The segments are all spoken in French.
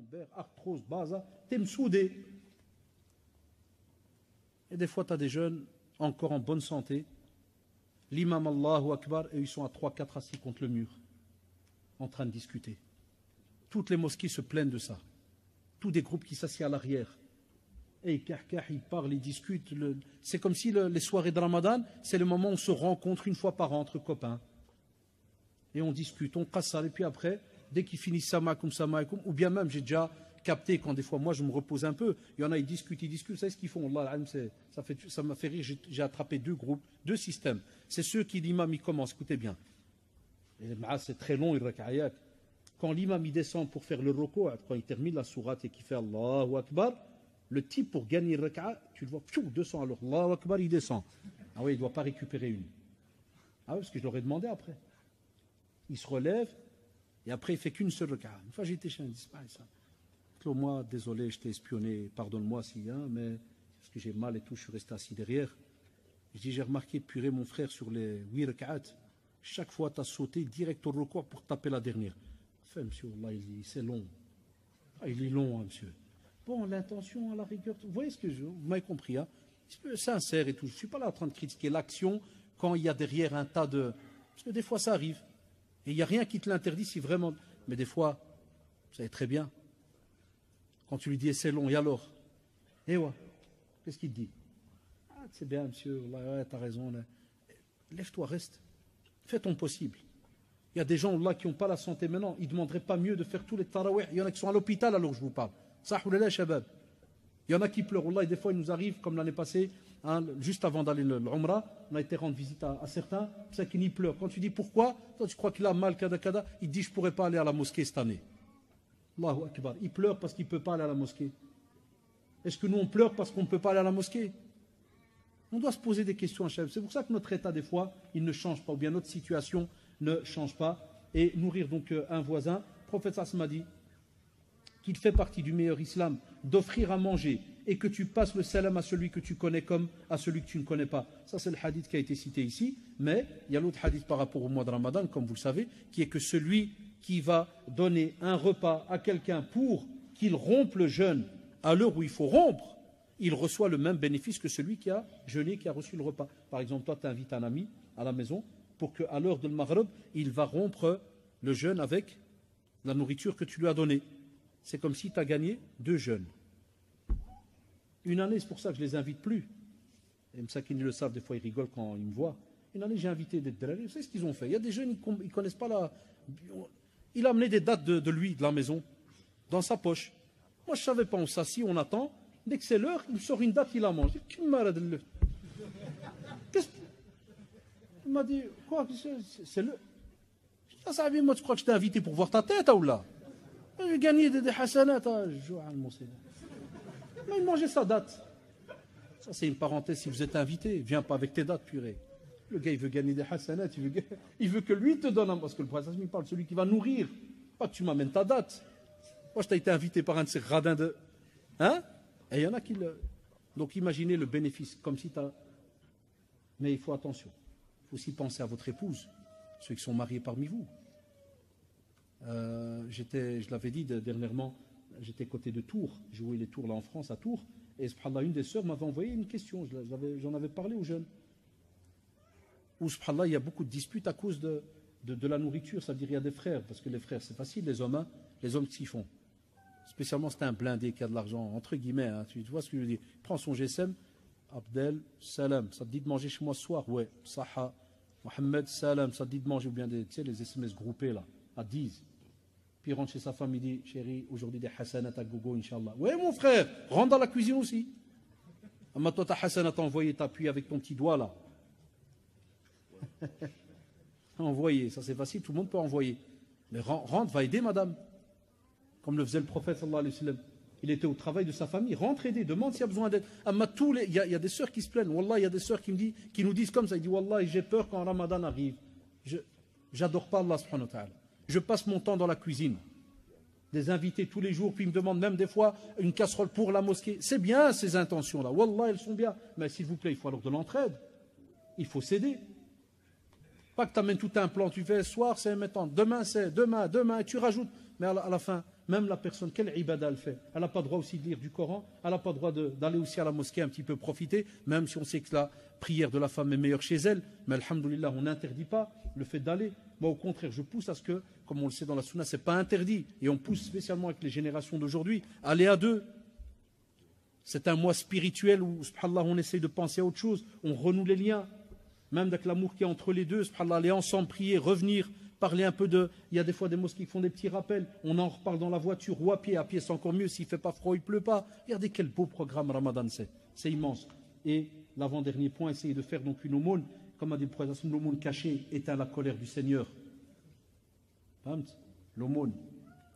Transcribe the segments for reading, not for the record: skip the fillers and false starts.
lombaire, arthrose, baza, t'es m'soudé. Et des fois, tu as des jeunes encore en bonne santé, l'imam Allahu Akbar, et ils sont à 3, 4 assis contre le mur, en train de discuter. Toutes les mosquées se plaignent de ça. Tous des groupes qui s'assiedent à l'arrière. Et ils parlent, ils discutent. C'est comme si les soirées de Ramadan, c'est le moment où on se rencontre une fois par an entre copains. Et on discute, on casse ça. Et puis après, dès qu'ils finissent samakoum, ou bien même, j'ai déjà capté quand des fois, moi, je me repose un peu. Il y en a, ils discutent. Vous savez ce qu'ils font? Allah, ça m'a fait rire. J'ai attrapé 2 groupes, 2 systèmes. C'est ceux qui, l'imam, il commence. Écoutez bien. C'est très long, il rak'ayat. Quand l'imam il descend pour faire le roko, quand il termine la sourate et qu'il fait Allahu Akbar, le type pour gagner le raka'a, tu le vois, 200 alors, Allahu Akbar, il descend. Ah oui, il ne doit pas récupérer une. Ah oui, parce que je l'aurais demandé après. Il se relève et après il ne fait qu'une seule raka'a. Une fois j'étais chez un disparu, ça. Moi, désolé, je t'ai espionné, pardonne-moi si, hein, mais parce que j'ai mal et tout, je suis resté assis derrière. Je dis, j'ai remarqué, purée, mon frère, sur les 8 raka'at, chaque fois tu as sauté direct au roko pour taper la dernière. Enfin, monsieur, Allah, c'est long. Ah, il est long, hein, monsieur. Bon, l'intention, à la rigueur, vous voyez ce que vous m'avez compris, hein, c'est sincère et tout. Je ne suis pas là en train de critiquer l'action quand il y a derrière un tas de... Parce que des fois, ça arrive. Et il n'y a rien qui te l'interdit si vraiment... Mais des fois, vous savez très bien, quand tu lui dis c'est long, et alors? Et ouais, qu'est-ce qu'il te dit? Ah, c'est bien, monsieur, ouais, t'as raison. Là. Lève-toi, reste. Fais ton possible. Il y a des gens là qui n'ont pas la santé maintenant, ils ne demanderaient pas mieux de faire tous les tarawih. Il y en a qui sont à l'hôpital alors je vous parle. Sahoulallah, shabab. Il y en a qui pleurent. Wallah, et des fois, il nous arrive, comme l'année passée, hein, juste avant d'aller l'Umrah, on a été rendre visite à certains, c'est ça qu'ils pleurent. Quand tu dis pourquoi, toi tu crois qu'il a mal, kada, kada, il dit je ne pourrais pas aller à la mosquée cette année. Allahu Akbar. Il pleure parce qu'il ne peut pas aller à la mosquée. Est-ce que nous on pleure parce qu'on ne peut pas aller à la mosquée? On doit se poser des questions, chef. C'est pour ça que notre état, des fois, il ne change pas, ou bien notre situation ne change pas. Et nourrir donc un voisin, le prophète Sassim m'a dit qu'il fait partie du meilleur islam, d'offrir à manger et que tu passes le salam à celui que tu connais comme à celui que tu ne connais pas. Ça, c'est le hadith qui a été cité ici. Mais il y a l'autre hadith par rapport au mois de Ramadan, comme vous le savez, qui est que celui qui va donner un repas à quelqu'un pour qu'il rompe le jeûne à l'heure où il faut rompre, il reçoit le même bénéfice que celui qui a jeûné, qui a reçu le repas. Par exemple, toi, tu invites un ami à la maison pour qu'à l'heure de Maghrib, il va rompre le jeûne avec la nourriture que tu lui as donnée. C'est comme si tu as gagné 2 jeûnes. Une année, c'est pour ça que je ne les invite plus. Et ça qu'ils le savent, des fois ils rigolent quand ils me voient. Une année, j'ai invité des drari. Vous savez ce qu'ils ont fait? Il y a des jeunes, ils ne connaissent pas la... Il a amené des dates de lui, de la maison, dans sa poche. Moi, je ne savais pas, on s'assit, on attend. Dès que c'est l'heure, il me sort une date, il la mange. Qu'est-ce il m'a dit, quoi, c'est l'heure. Ah, ça moi, tu crois que je t'ai invité pour voir ta tête, ou là? J'ai gagné des hasanats. Mais il mangeait sa date. Ça, c'est une parenthèse, si vous êtes invité, viens pas avec tes dates, purée. Le gars, il veut gagner des hasanats, il veut que lui te donne, parce que le prophète, il parle de celui qui va nourrir, pas que tu m'amènes ta date. Moi, je t'ai été invité par un de ces radins de... Hein? Et il y en a qui le... Donc, imaginez le bénéfice, comme si tu as... Mais il faut attention. Il faut aussi penser à votre épouse, ceux qui sont mariés parmi vous. Je l'avais dit dernièrement, j'étais côté de Tours, j'ai joué les Tours là en France, à Tours, et subhanallah, une des sœurs m'avait envoyé une question, j'en avais parlé aux jeunes. Où subhanallah, il y a beaucoup de disputes à cause de la nourriture, c'est-à-dire il y a des frères, parce que les frères c'est facile, les hommes, hein, les hommes s'y font. Spécialement c'est un blindé qui a de l'argent, entre guillemets, hein, tu vois ce que je veux dire. Il prend son GSM, Abdel, salam, ça te dit de manger chez moi ce soir? Ouais, Saha, Mohamed, salam, ça te dit de manger, ou bien tu sais, les SMS groupés là, à 10. Puis il rentre chez sa femme, il dit, chérie, aujourd'hui des hasanat à gogo, Inch'Allah. Ouais, mon frère, rentre dans la cuisine aussi. Mais toi, ta hasanat envoyé, t'appuies avec ton petit doigt là. Envoyer, ça c'est facile, tout le monde peut envoyer. Mais rentre, va aider madame. Comme le faisait le prophète sallallahu alayhi wa sallam. Il était au travail de sa famille, rentre aider, demande s'il y a besoin d'aide. Il y a des sœurs qui se plaignent. Wallah, il y a des sœurs qui nous disent comme ça. Ils disent, Wallah, j'ai peur quand Ramadan arrive. J'adore pas Allah subhanahu wa ta'ala. Je passe mon temps dans la cuisine. Des invités tous les jours, puis ils me demandent même des fois une casserole pour la mosquée. C'est bien ces intentions-là. Wallah, elles sont bien. Mais s'il vous plaît, il faut alors de l'entraide. Il faut s'aider. Pas que tu amènes tout un plan, tu fais ce soir, c'est maintenant, demain c'est, demain, et tu rajoutes. Mais à la fin, Même la personne, quelle ibada elle fait? Elle n'a pas le droit aussi de lire du Coran, elle n'a pas le droit d'aller aussi à la mosquée un petit peu profiter, même si on sait que la prière de la femme est meilleure chez elle. Mais alhamdoulilah, on n'interdit pas le fait d'aller. Moi, au contraire, je pousse à ce que, comme on le sait dans la sunna, ce n'est pas interdit. Et on pousse spécialement avec les générations d'aujourd'hui, aller à deux. C'est un mois spirituel où, subhanallah, on essaye de penser à autre chose, on renoue les liens, même avec l'amour qu'il y a entre les deux, subhanallah, aller ensemble, prier, revenir, parler un peu de... Il y a des fois des mosquées qui font des petits rappels, on en reparle dans la voiture ou à pied c'est encore mieux, s'il ne fait pas froid, il ne pleut pas. Regardez quel beau programme Ramadan c'est immense. Et l'avant-dernier point, essayer de faire donc une aumône, comme a dit le prophète, l'aumône cachée éteint la colère du Seigneur. L'aumône,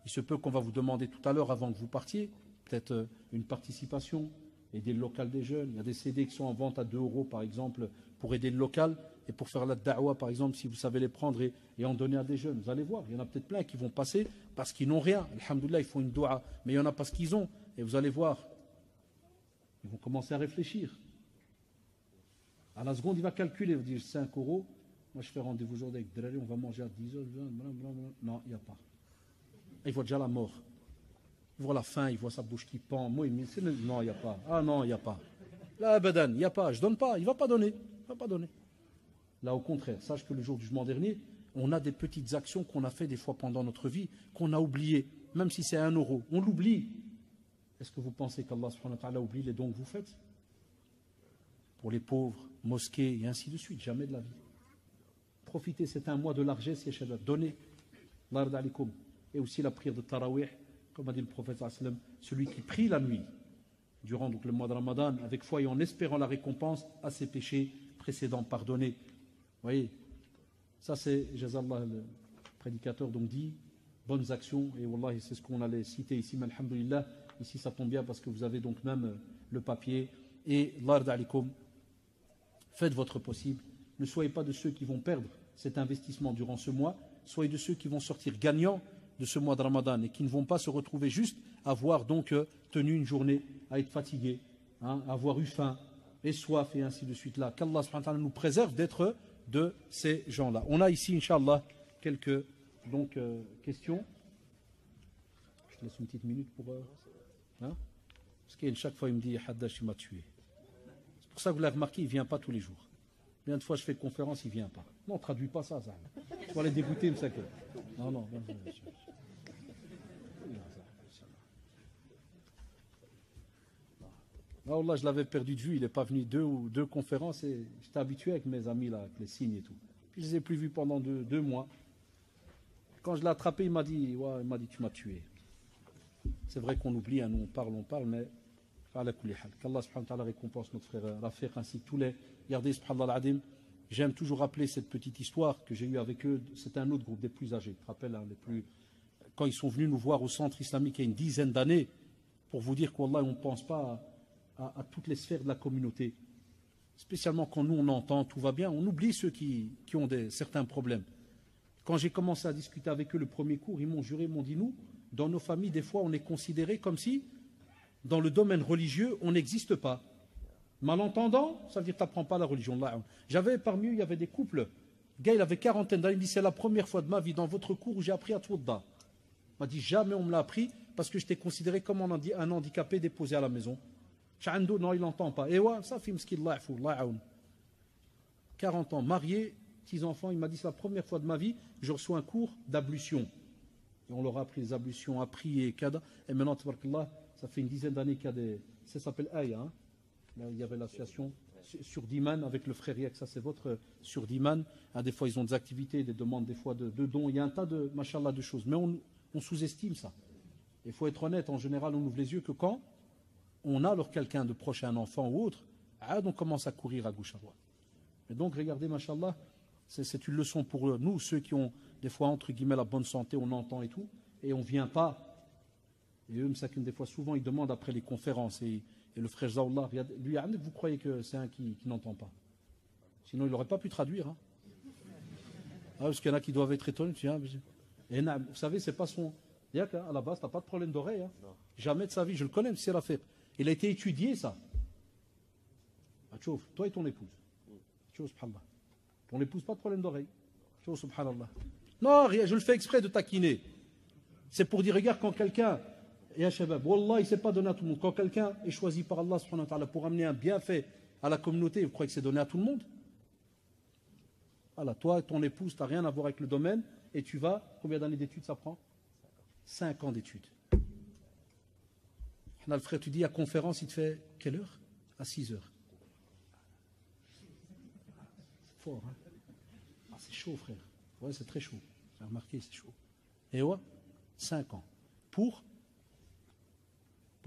il se peut qu'on va vous demander tout à l'heure, avant que vous partiez, peut-être une participation, aider le local des jeunes. Il y a des CD qui sont en vente à 2 € par exemple pour aider le local et pour faire la da'wa par exemple, si vous savez les prendre et en donner à des jeunes. Vous allez voir, il y en a peut-être plein qui vont passer parce qu'ils n'ont rien. Alhamdoulilah, ils font une dua, mais il y en a parce qu'ils ont. Et vous allez voir, ils vont commencer à réfléchir. À la seconde, il va calculer, il va dire 5 €. Moi, je fais rendez-vous aujourd'hui avec Drari, on va manger à 10 h. Non, il n'y a pas. Il voit déjà la mort. Il voit la faim, il voit sa bouche qui pend. Moi, non, il n'y a pas. Ah non, il n'y a pas. Là, Badan, il n'y a pas. Je ne donne pas. Il ne va pas donner. Il va pas donner. Là, au contraire, sache que le jour du jugement dernier, on a des petites actions qu'on a fait des fois pendant notre vie, qu'on a oubliées, même si c'est 1 €. On l'oublie. Est-ce que vous pensez qu'Allah subhanahu wa ta'ala oublie les dons que vous faites? Pour les pauvres, mosquées et ainsi de suite. Jamais de la vie. Profitez, c'est un mois de largesse, donnez. L'ard alikum. Et aussi la prière de Tarawih. Comme a dit le prophète, celui qui prie la nuit durant donc le mois de Ramadan avec foi et en espérant la récompense à ses péchés précédents pardonnés. Vous voyez, ça c'est, Jazallah, le prédicateur donc dit, bonnes actions, et Wallahi c'est ce qu'on allait citer ici, mais alhamdoulilah, ici ça tombe bien parce que vous avez donc même le papier, et l'ard alikum, faites votre possible, ne soyez pas de ceux qui vont perdre cet investissement durant ce mois, soyez de ceux qui vont sortir gagnants de ce mois de Ramadan et qui ne vont pas se retrouver juste à avoir donc tenu une journée, à être fatigué, à avoir eu faim et soif et ainsi de suite là. Qu'Allah subhanahu wa ta'ala nous préserve d'être de ces gens-là. On a ici, Inch'Allah, quelques donc, questions. Je laisse une petite minute pour... parce qu'il chaque fois il me dit « Haddash, il m'a tué ». C'est pour ça que vous l'avez remarqué, il ne vient pas tous les jours. Bien de fois je fais conférence, il ne vient pas. Non, ne traduis pas ça. Tu vas les dégoûter, mais non, non. Ah, là, je l'avais perdu de vue, il n'est pas venu deux conférences et j'étais habitué avec mes amis là, avec les signes et tout. Puis je ne les ai plus vus pendant 2 mois. Quand je l'ai attrapé, il m'a dit tu m'as tué. C'est vrai qu'on oublie, hein, nous on parle, mais qu'Allah subhanahu wa ta'ala récompense notre frère Rafiq ainsi que tous les. Regardez, subhanallah al-adim, j'aime toujours rappeler cette petite histoire que j'ai eue avec eux. C'est un autre groupe des plus âgés, tu te rappelles, hein, quand ils sont venus nous voir au centre islamique il y a une dizaine d'années, pour vous dire qu'Allah, on ne pense pas à toutes les sphères de la communauté. Spécialement quand nous on entend, tout va bien, on oublie ceux qui ont certains problèmes. Quand j'ai commencé à discuter avec eux le premier cours, ils m'ont juré, ils m'ont dit, nous, dans nos familles, des fois, on est considéré comme si, dans le domaine religieux, on n'existe pas. Malentendant, ça veut dire que tu n'apprends pas la religion. J'avais parmi eux, il y avait des couples. Le gars, il avait 40 d'années, il me dit, c'est la première fois de ma vie dans votre cours où j'ai appris à Twadda. Il m'a dit, jamais on me l'a appris parce que j'étais considéré comme un handicapé déposé à la maison. Non, il n'entend pas. Et ouais, ça fait mskid, 40 ans, marié, petits enfants, il m'a dit, c'est la première fois de ma vie, je reçois un cours d'ablution. Et on leur a appris les ablutions, à prier, kada. Et maintenant, tabarakallah, ça fait une dizaine d'années qu'il y a des. Ça s'appelle Aya. Hein. Là, il y avait l'association sur Diman avec le frère Yak, ça c'est votre sur Diman. Ah, des fois, ils ont des activités, des demandes, des fois de dons. Il y a un tas de, machallah, de choses. Mais on sous-estime ça. Il faut être honnête, en général, on ouvre les yeux que quand on a alors quelqu'un de proche, un enfant ou autre, on commence à courir à gauche à droite. Et donc, regardez, machallah, c'est une leçon pour nous, ceux qui ont des fois, entre guillemets, la bonne santé, on entend et tout, et on ne vient pas. Et eux, des fois, souvent, ils demandent après les conférences. Et le frère Zawallah, lui, vous croyez que c'est un qui n'entend pas? Sinon, il n'aurait pas pu traduire. Hein. Parce qu'il y en a qui doivent être étonnés. Et vous savez, c'est pas son... À la base, tu n'as pas de problème d'oreille. Hein. Jamais de sa vie, je le connais, c'est l'affaire. Il a été étudié, ça. Toi et ton épouse. Subhanallah. Ton épouse, pas de problème d'oreille. Subhanallah. Non, rien, je le fais exprès de taquiner. C'est pour dire, regarde, quand quelqu'un, et un shabab, wallah, il ne s'est pas donné à tout le monde. Quand quelqu'un est choisi par Allah subhanahu wa ta'ala pour amener un bienfait à la communauté, vous croyez que c'est donné à tout le monde? Voilà, toi et ton épouse, tu n'as rien à voir avec le domaine, et tu vas, combien d'années d'études ça prend? 5 ans d'études. Le frère, tu dis à conférence, il te fait quelle heure? À 6 heures. C'est fort, hein? Ah, c'est chaud, frère. Ouais, c'est très chaud. J'ai remarqué, c'est chaud. Et ouais, 5 ans. Pour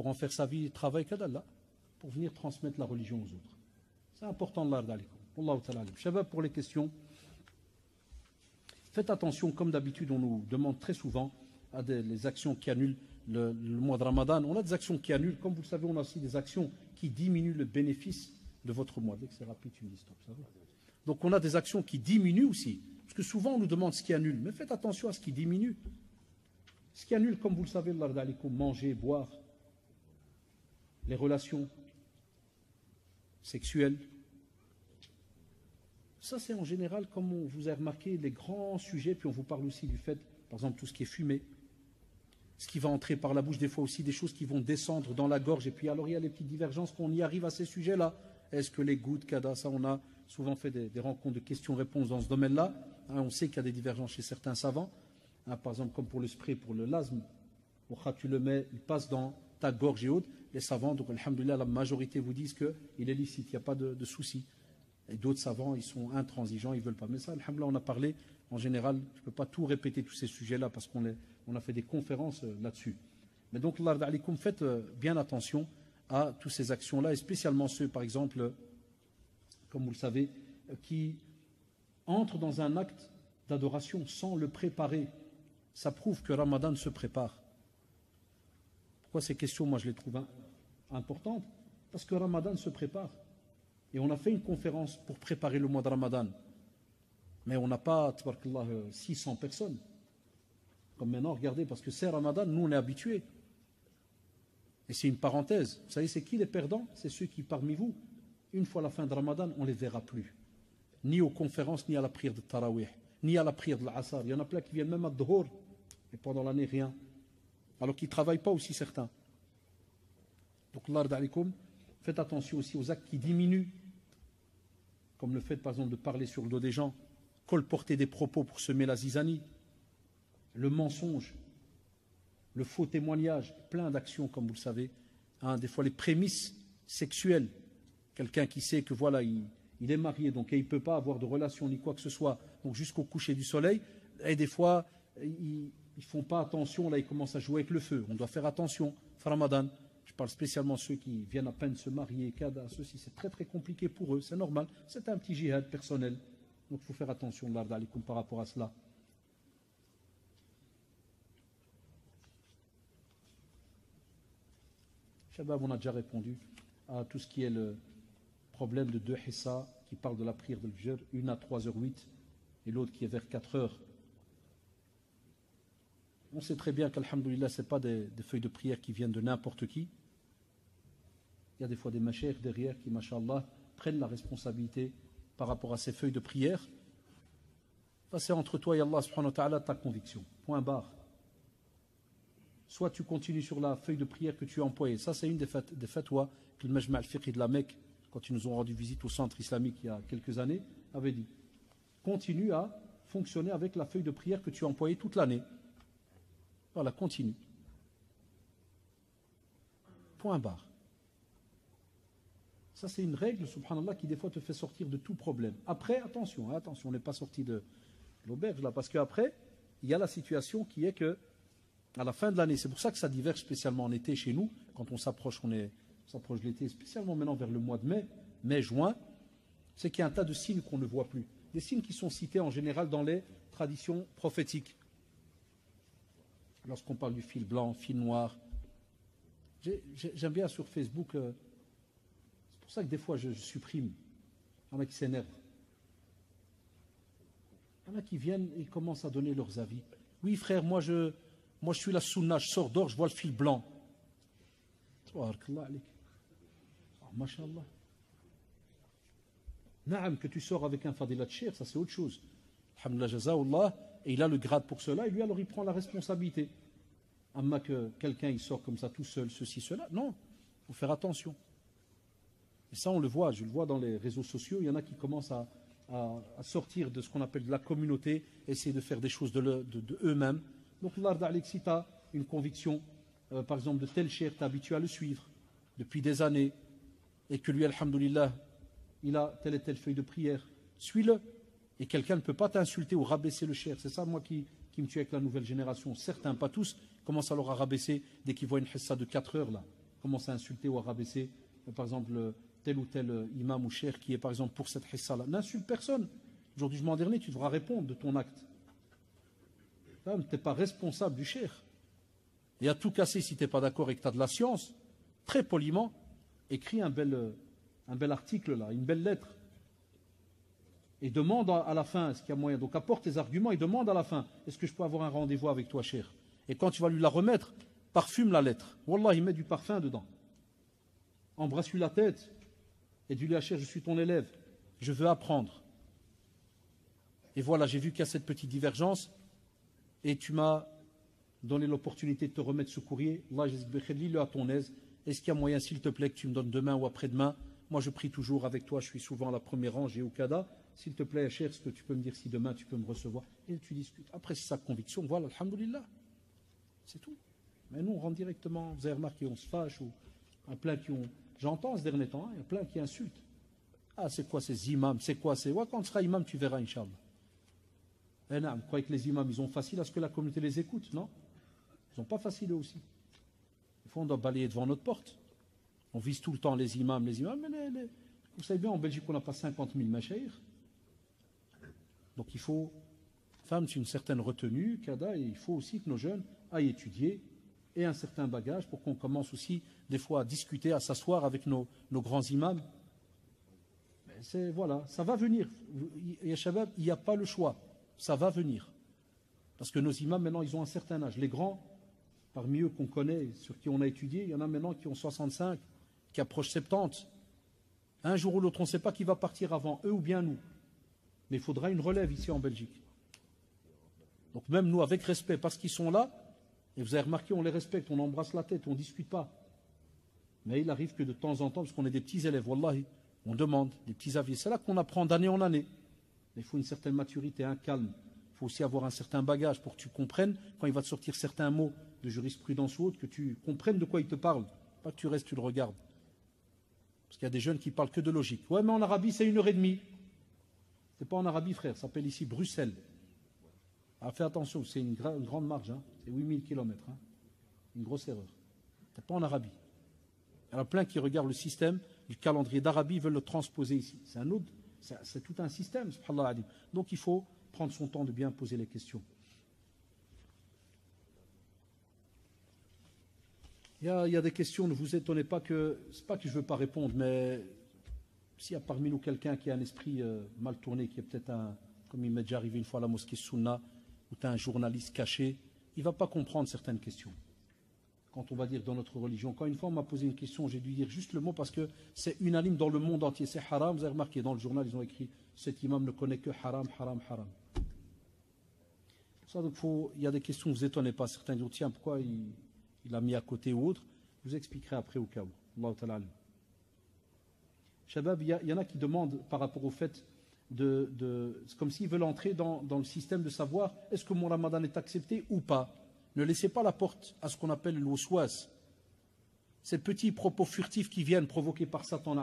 en faire sa vie, travail qu'Allah, pour venir transmettre la religion aux autres. C'est important, Allah d'alikum. Wallahu ta'ala. Shabab, pour les questions, faites attention, comme d'habitude, on nous demande très souvent à les actions qui annulent le mois de Ramadan. On a des actions qui annulent. Comme vous le savez, on a aussi des actions qui diminuent le bénéfice de votre mois. Dès que c'est rapide, tu me dis stop, ça va. Donc on a des actions qui diminuent aussi. Parce que souvent, on nous demande ce qui annule. Mais faites attention à ce qui diminue. Ce qui annule, comme vous le savez, Allah d'alikum, manger, boire, les relations sexuelles. Ça, c'est en général, comme on vous a remarqué, les grands sujets. Puis on vous parle aussi du fait, par exemple, tout ce qui est fumé, ce qui va entrer par la bouche, des fois aussi des choses qui vont descendre dans la gorge. Et puis alors, il y a les petites divergences qu'on y arrive à ces sujets-là. Est-ce que les gouttes, kada, ça, on a souvent fait des rencontres de questions-réponses dans ce domaine-là. On sait qu'il y a des divergences chez certains savants. Par exemple, comme pour le spray, pour le lasme, tu le mets, il passe dans ta gorge et autres. Les savants, donc, alhamdoulilah, la majorité vous disent qu'il est licite, il n'y a pas de souci. Et d'autres savants, ils sont intransigeants, ils ne veulent pas. Mais ça, alhamdoulilah, on a parlé, en général, je ne peux pas tout répéter, tous ces sujets-là, parce qu'on a fait des conférences là-dessus. Mais donc, Allah d'alikum, faites bien attention à toutes ces actions-là, et spécialement ceux, par exemple, comme vous le savez, qui entrent dans un acte d'adoration sans le préparer. Ça prouve que Ramadan se prépare. Pourquoi ces questions, moi, je les trouve importantes? Parce que Ramadan se prépare. Et on a fait une conférence pour préparer le mois de Ramadan. Mais on n'a pas, tabarakallah, 600 personnes. Comme maintenant, regardez, parce que c'est Ramadan, nous, on est habitués. Et c'est une parenthèse. Vous savez, c'est qui les perdants? C'est ceux qui, parmi vous, une fois la fin de Ramadan, on ne les verra plus. Ni aux conférences, ni à la prière de Tarawih, ni à la prière de l'Asar. Il y en a plein qui viennent même à Dhuhr, et pendant l'année, rien. Alors qu'ils ne travaillent pas aussi, certains. Donc, Allah d'alikum, faites attention aussi aux actes qui diminuent, comme le fait, par exemple, de parler sur le dos des gens, colporter des propos pour semer la zizanie, le mensonge, le faux témoignage, plein d'actions, comme vous le savez. Des fois, les prémices sexuelles. Quelqu'un qui sait que voilà, il est marié, donc il ne peut pas avoir de relation ni quoi que ce soit, donc jusqu'au coucher du soleil. Et des fois, ils ne font pas attention, là, ils commencent à jouer avec le feu. On doit faire attention. Ramadan, je parle spécialement ceux qui viennent à peine se marier, kada, ceci, c'est très très compliqué pour eux, c'est normal. C'est un petit jihad personnel. Donc il faut faire attention, par rapport à cela. Shabab, on a déjà répondu à tout ce qui est le problème de 2 hissa qui parle de la prière de l'Fajr, une à 3h08 et l'autre qui est vers 4h. On sait très bien qu'alhamdoulilah, ce n'est pas des feuilles de prière qui viennent de n'importe qui. Il y a des fois des mashayikh derrière qui, mashallah, prennent la responsabilité par rapport à ces feuilles de prière. Enfin, c'est entre toi et Allah subhanahu wa ta'ala ta conviction. Point barre. Soit tu continues sur la feuille de prière que tu as employée. Ça, c'est une des fatwas que le Majma' al-Fiqh de la Mecque, quand ils nous ont rendu visite au centre islamique il y a quelques années, avait dit. Continue à fonctionner avec la feuille de prière que tu as employée toute l'année. Voilà, continue. Point barre. Ça, c'est une règle, subhanallah, qui des fois te fait sortir de tout problème. Après, attention, on n'est pas sorti de l'auberge là, parce qu'après, il y a la situation qui est que, à la fin de l'année, c'est pour ça que ça diverge spécialement en été chez nous, quand on s'approche de l'été, spécialement maintenant vers le mois de mai, juin, c'est qu'il y a un tas de signes qu'on ne voit plus. Des signes qui sont cités en général dans les traditions prophétiques. Lorsqu'on parle du fil blanc, fil noir. J'aime bien sur Facebook, c'est pour ça que des fois je supprime. Il y en a qui s'énervent. Il y en a qui viennent et commencent à donner leurs avis. Oui frère, moi je suis la sunna, je sors dehors, je vois le fil blanc. Masha'Allah. Naam, que tu sors avec un fadilat shir, ça c'est autre chose. Alhamdulillah, jazaoullah, et il a le grade pour cela, et lui alors il prend la responsabilité. Amma que quelqu'un il sort comme ça tout seul, ceci, cela. Non, il faut faire attention. Et ça, on le voit, je le vois dans les réseaux sociaux, il y en a qui commencent à sortir de ce qu'on appelle de la communauté, essayer de faire des choses de eux-mêmes. Donc, si tu as une conviction, par exemple, de tel cheikh, tu es habitué à le suivre depuis des années, et que lui, alhamdoulilah, il a telle et telle feuille de prière, suis-le. Et quelqu'un ne peut pas t'insulter ou rabaisser le cheikh. C'est ça, moi, qui me tue avec la nouvelle génération. Certains, pas tous, commencent alors à rabaisser dès qu'ils voient une hissa de 4 heures, là. Commencent à insulter ou à rabaisser, par exemple, tel ou tel imam ou cheikh qui est, par exemple, pour cette hissa-là. N'insulte personne. Jour du jugement dernier, tu devras répondre de ton acte. Tu n'es pas responsable du cheikh. Et à tout casser, si tu n'es pas d'accord et que tu as de la science, très poliment, écris un bel article, là, une belle lettre. Et demande à la fin, est-ce qu'il y a moyen. Donc apporte tes arguments et demande à la fin, est-ce que je peux avoir un rendez-vous avec toi, cheikh? Et quand tu vas lui la remettre, parfume la lettre. Wallah, il met du parfum dedans. Embrasse-lui la tête et dis-lui, cheikh, je suis ton élève, je veux apprendre. Et voilà, j'ai vu qu'il y a cette petite divergence et tu m'as donné l'opportunité de te remettre ce courrier. Allah, lis-le à ton aise. Est-ce qu'il y a moyen, s'il te plaît, que tu me donnes demain ou après-demain? Moi, je prie toujours avec toi, je suis souvent à la première rangée au Kada. S'il te plaît, cher, est-ce que tu peux me dire si demain tu peux me recevoir? Et tu discutes. Après, c'est sa conviction, voilà, alhamdoulilah. C'est tout. Mais nous, on rentre directement. Vous avez remarqué, on se fâche. Ou un plein qui ont. J'entends ce dernier temps, il y a plein qui insultent. Ah, c'est quoi ces imams? C'est quoi ces. Ouais, quand tu seras imam, tu verras, Inch'Allah. Eh non, vous croyez que les imams, ils ont facile à ce que la communauté les écoute? Non. Ils n'ont pas facile eux aussi. Des fois, on doit balayer devant notre porte. On vise tout le temps les imams. Mais vous savez bien, en Belgique, on n'a pas 50 000 machaïrs. Donc il faut, c'est une certaine retenue, Kada, et il faut aussi que nos jeunes aillent étudier et un certain bagage pour qu'on commence aussi des fois à discuter, à s'asseoir avec nos grands imams. Voilà, ça va venir. Ya Shabab, il n'y a pas le choix. Ça va venir. Parce que nos imams, maintenant, ils ont un certain âge. Les grands, parmi eux qu'on connaît, sur qui on a étudié, il y en a maintenant qui ont 65, qui approchent 70. Un jour ou l'autre, on ne sait pas qui va partir avant, eux ou bien nous. Mais il faudra une relève ici en Belgique. Donc même nous, avec respect, parce qu'ils sont là, et vous avez remarqué, on les respecte, on embrasse la tête, on ne discute pas. Mais il arrive que de temps en temps, parce qu'on est des petits élèves, wallahi, on demande des petits avis. C'est là qu'on apprend d'année en année. Mais il faut une certaine maturité, un calme. Il faut aussi avoir un certain bagage pour que tu comprennes, quand il va te sortir certains mots de jurisprudence ou autre, que tu comprennes de quoi il te parle. Pas que tu restes, tu le regardes. Parce qu'il y a des jeunes qui parlent que de logique. Ouais, mais en Arabie, c'est 1h30. C'est pas en Arabie, frère, ça s'appelle ici Bruxelles. Alors fais attention, c'est une grande marge, hein. C'est 8000 km. Hein. Une grosse erreur. C'est pas en Arabie. Il y en a plein qui regardent le système du calendrier d'Arabie, ils veulent le transposer ici. C'est un autre, c'est tout un système, subhanallah. Donc il faut prendre son temps de bien poser les questions. Il y a des questions, ne vous étonnez pas que, c'est pas que je ne veux pas répondre, mais s'il y a parmi nous quelqu'un qui a un esprit mal tourné, qui est peut-être comme il m'est déjà arrivé une fois à la mosquée Sunna, où tu as un journaliste caché, il ne va pas comprendre certaines questions. Quand on va dire dans notre religion, quand une fois on m'a posé une question, j'ai dû dire juste le mot parce que c'est unanime dans le monde entier, c'est haram. Vous avez remarqué, dans le journal, ils ont écrit cet imam ne connaît que haram, haram, haram. Ça, donc, il y a des questions, ne vous étonnez pas. Certains disent, tiens, pourquoi il a mis à côté ou autre. Je vous expliquerai après au cas où. Allahu ta'ala. Shabab, il y en a qui demandent par rapport au fait c'est comme s'ils veulent entrer dans le système de savoir est-ce que mon ramadan est accepté ou pas. Ne laissez pas la porte à ce qu'on appelle le waswas. Ces petits propos furtifs qui viennent provoqués par Satan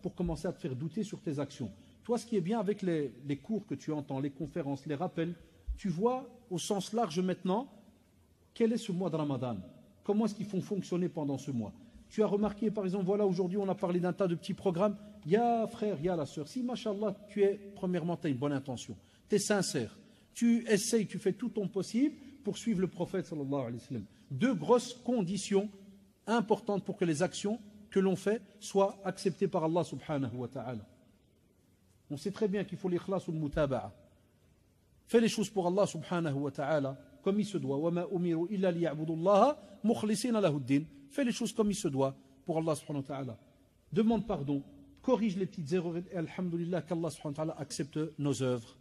pour commencer à te faire douter sur tes actions. Toi, ce qui est bien avec les cours que tu entends, les conférences, les rappels, tu vois au sens large maintenant quel est ce mois de Ramadan. Comment est-ce qu'ils font fonctionner pendant ce mois? Tu as remarqué, par exemple, voilà, aujourd'hui, on a parlé d'un tas de petits programmes. Il y a frère, il y a la sœur. Si, machallah, premièrement, tu as une bonne intention. Tu es sincère. Tu essayes, tu fais tout ton possible pour suivre le prophète, sallallahu alayhi wa sallam. Deux grosses conditions importantes pour que les actions que l'on fait soient acceptées par Allah, subhanahu wa ta'ala. On sait très bien qu'il faut l'ikhlas ou le mutaba'a. Fais les choses pour Allah, subhanahu wa ta'ala, comme il se doit. وَمَا أُمِرُوا إِلَّا لِيَعْبُدُوا اللَّهَ مُخْلِصِينَ لَهُ الدِّينَ. Fais les choses comme il se doit pour Allah subhanahu wa ta'ala. Demande pardon, corrige les petites erreurs et alhamdulillah qu'Allah subhanahu wa ta'ala accepte nos œuvres.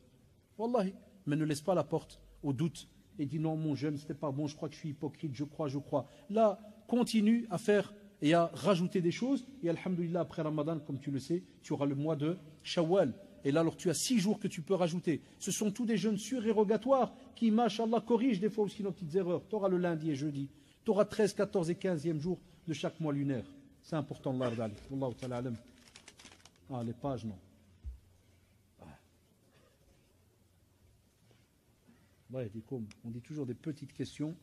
Wallahi, mais ne laisse pas la porte au doute et dit non, mon jeûne, c'était pas bon, je crois que je suis hypocrite, je crois. Là, continue à faire et à rajouter des choses. Et alhamdoulilah, après Ramadan, comme tu le sais, tu auras le mois de Shawwal. Et là, alors tu as 6 jours que tu peux rajouter. Ce sont tous des jeûnes surérogatoires qui, machallah, corrigent des fois aussi nos petites erreurs. Tu auras le lundi et jeudi. Tu auras 13, 14 et 15e jour de chaque mois lunaire. C'est important, Allah Ardali. Wallahu ta'ala alam. Ah, les pages, non. Ouais, on dit toujours des petites questions.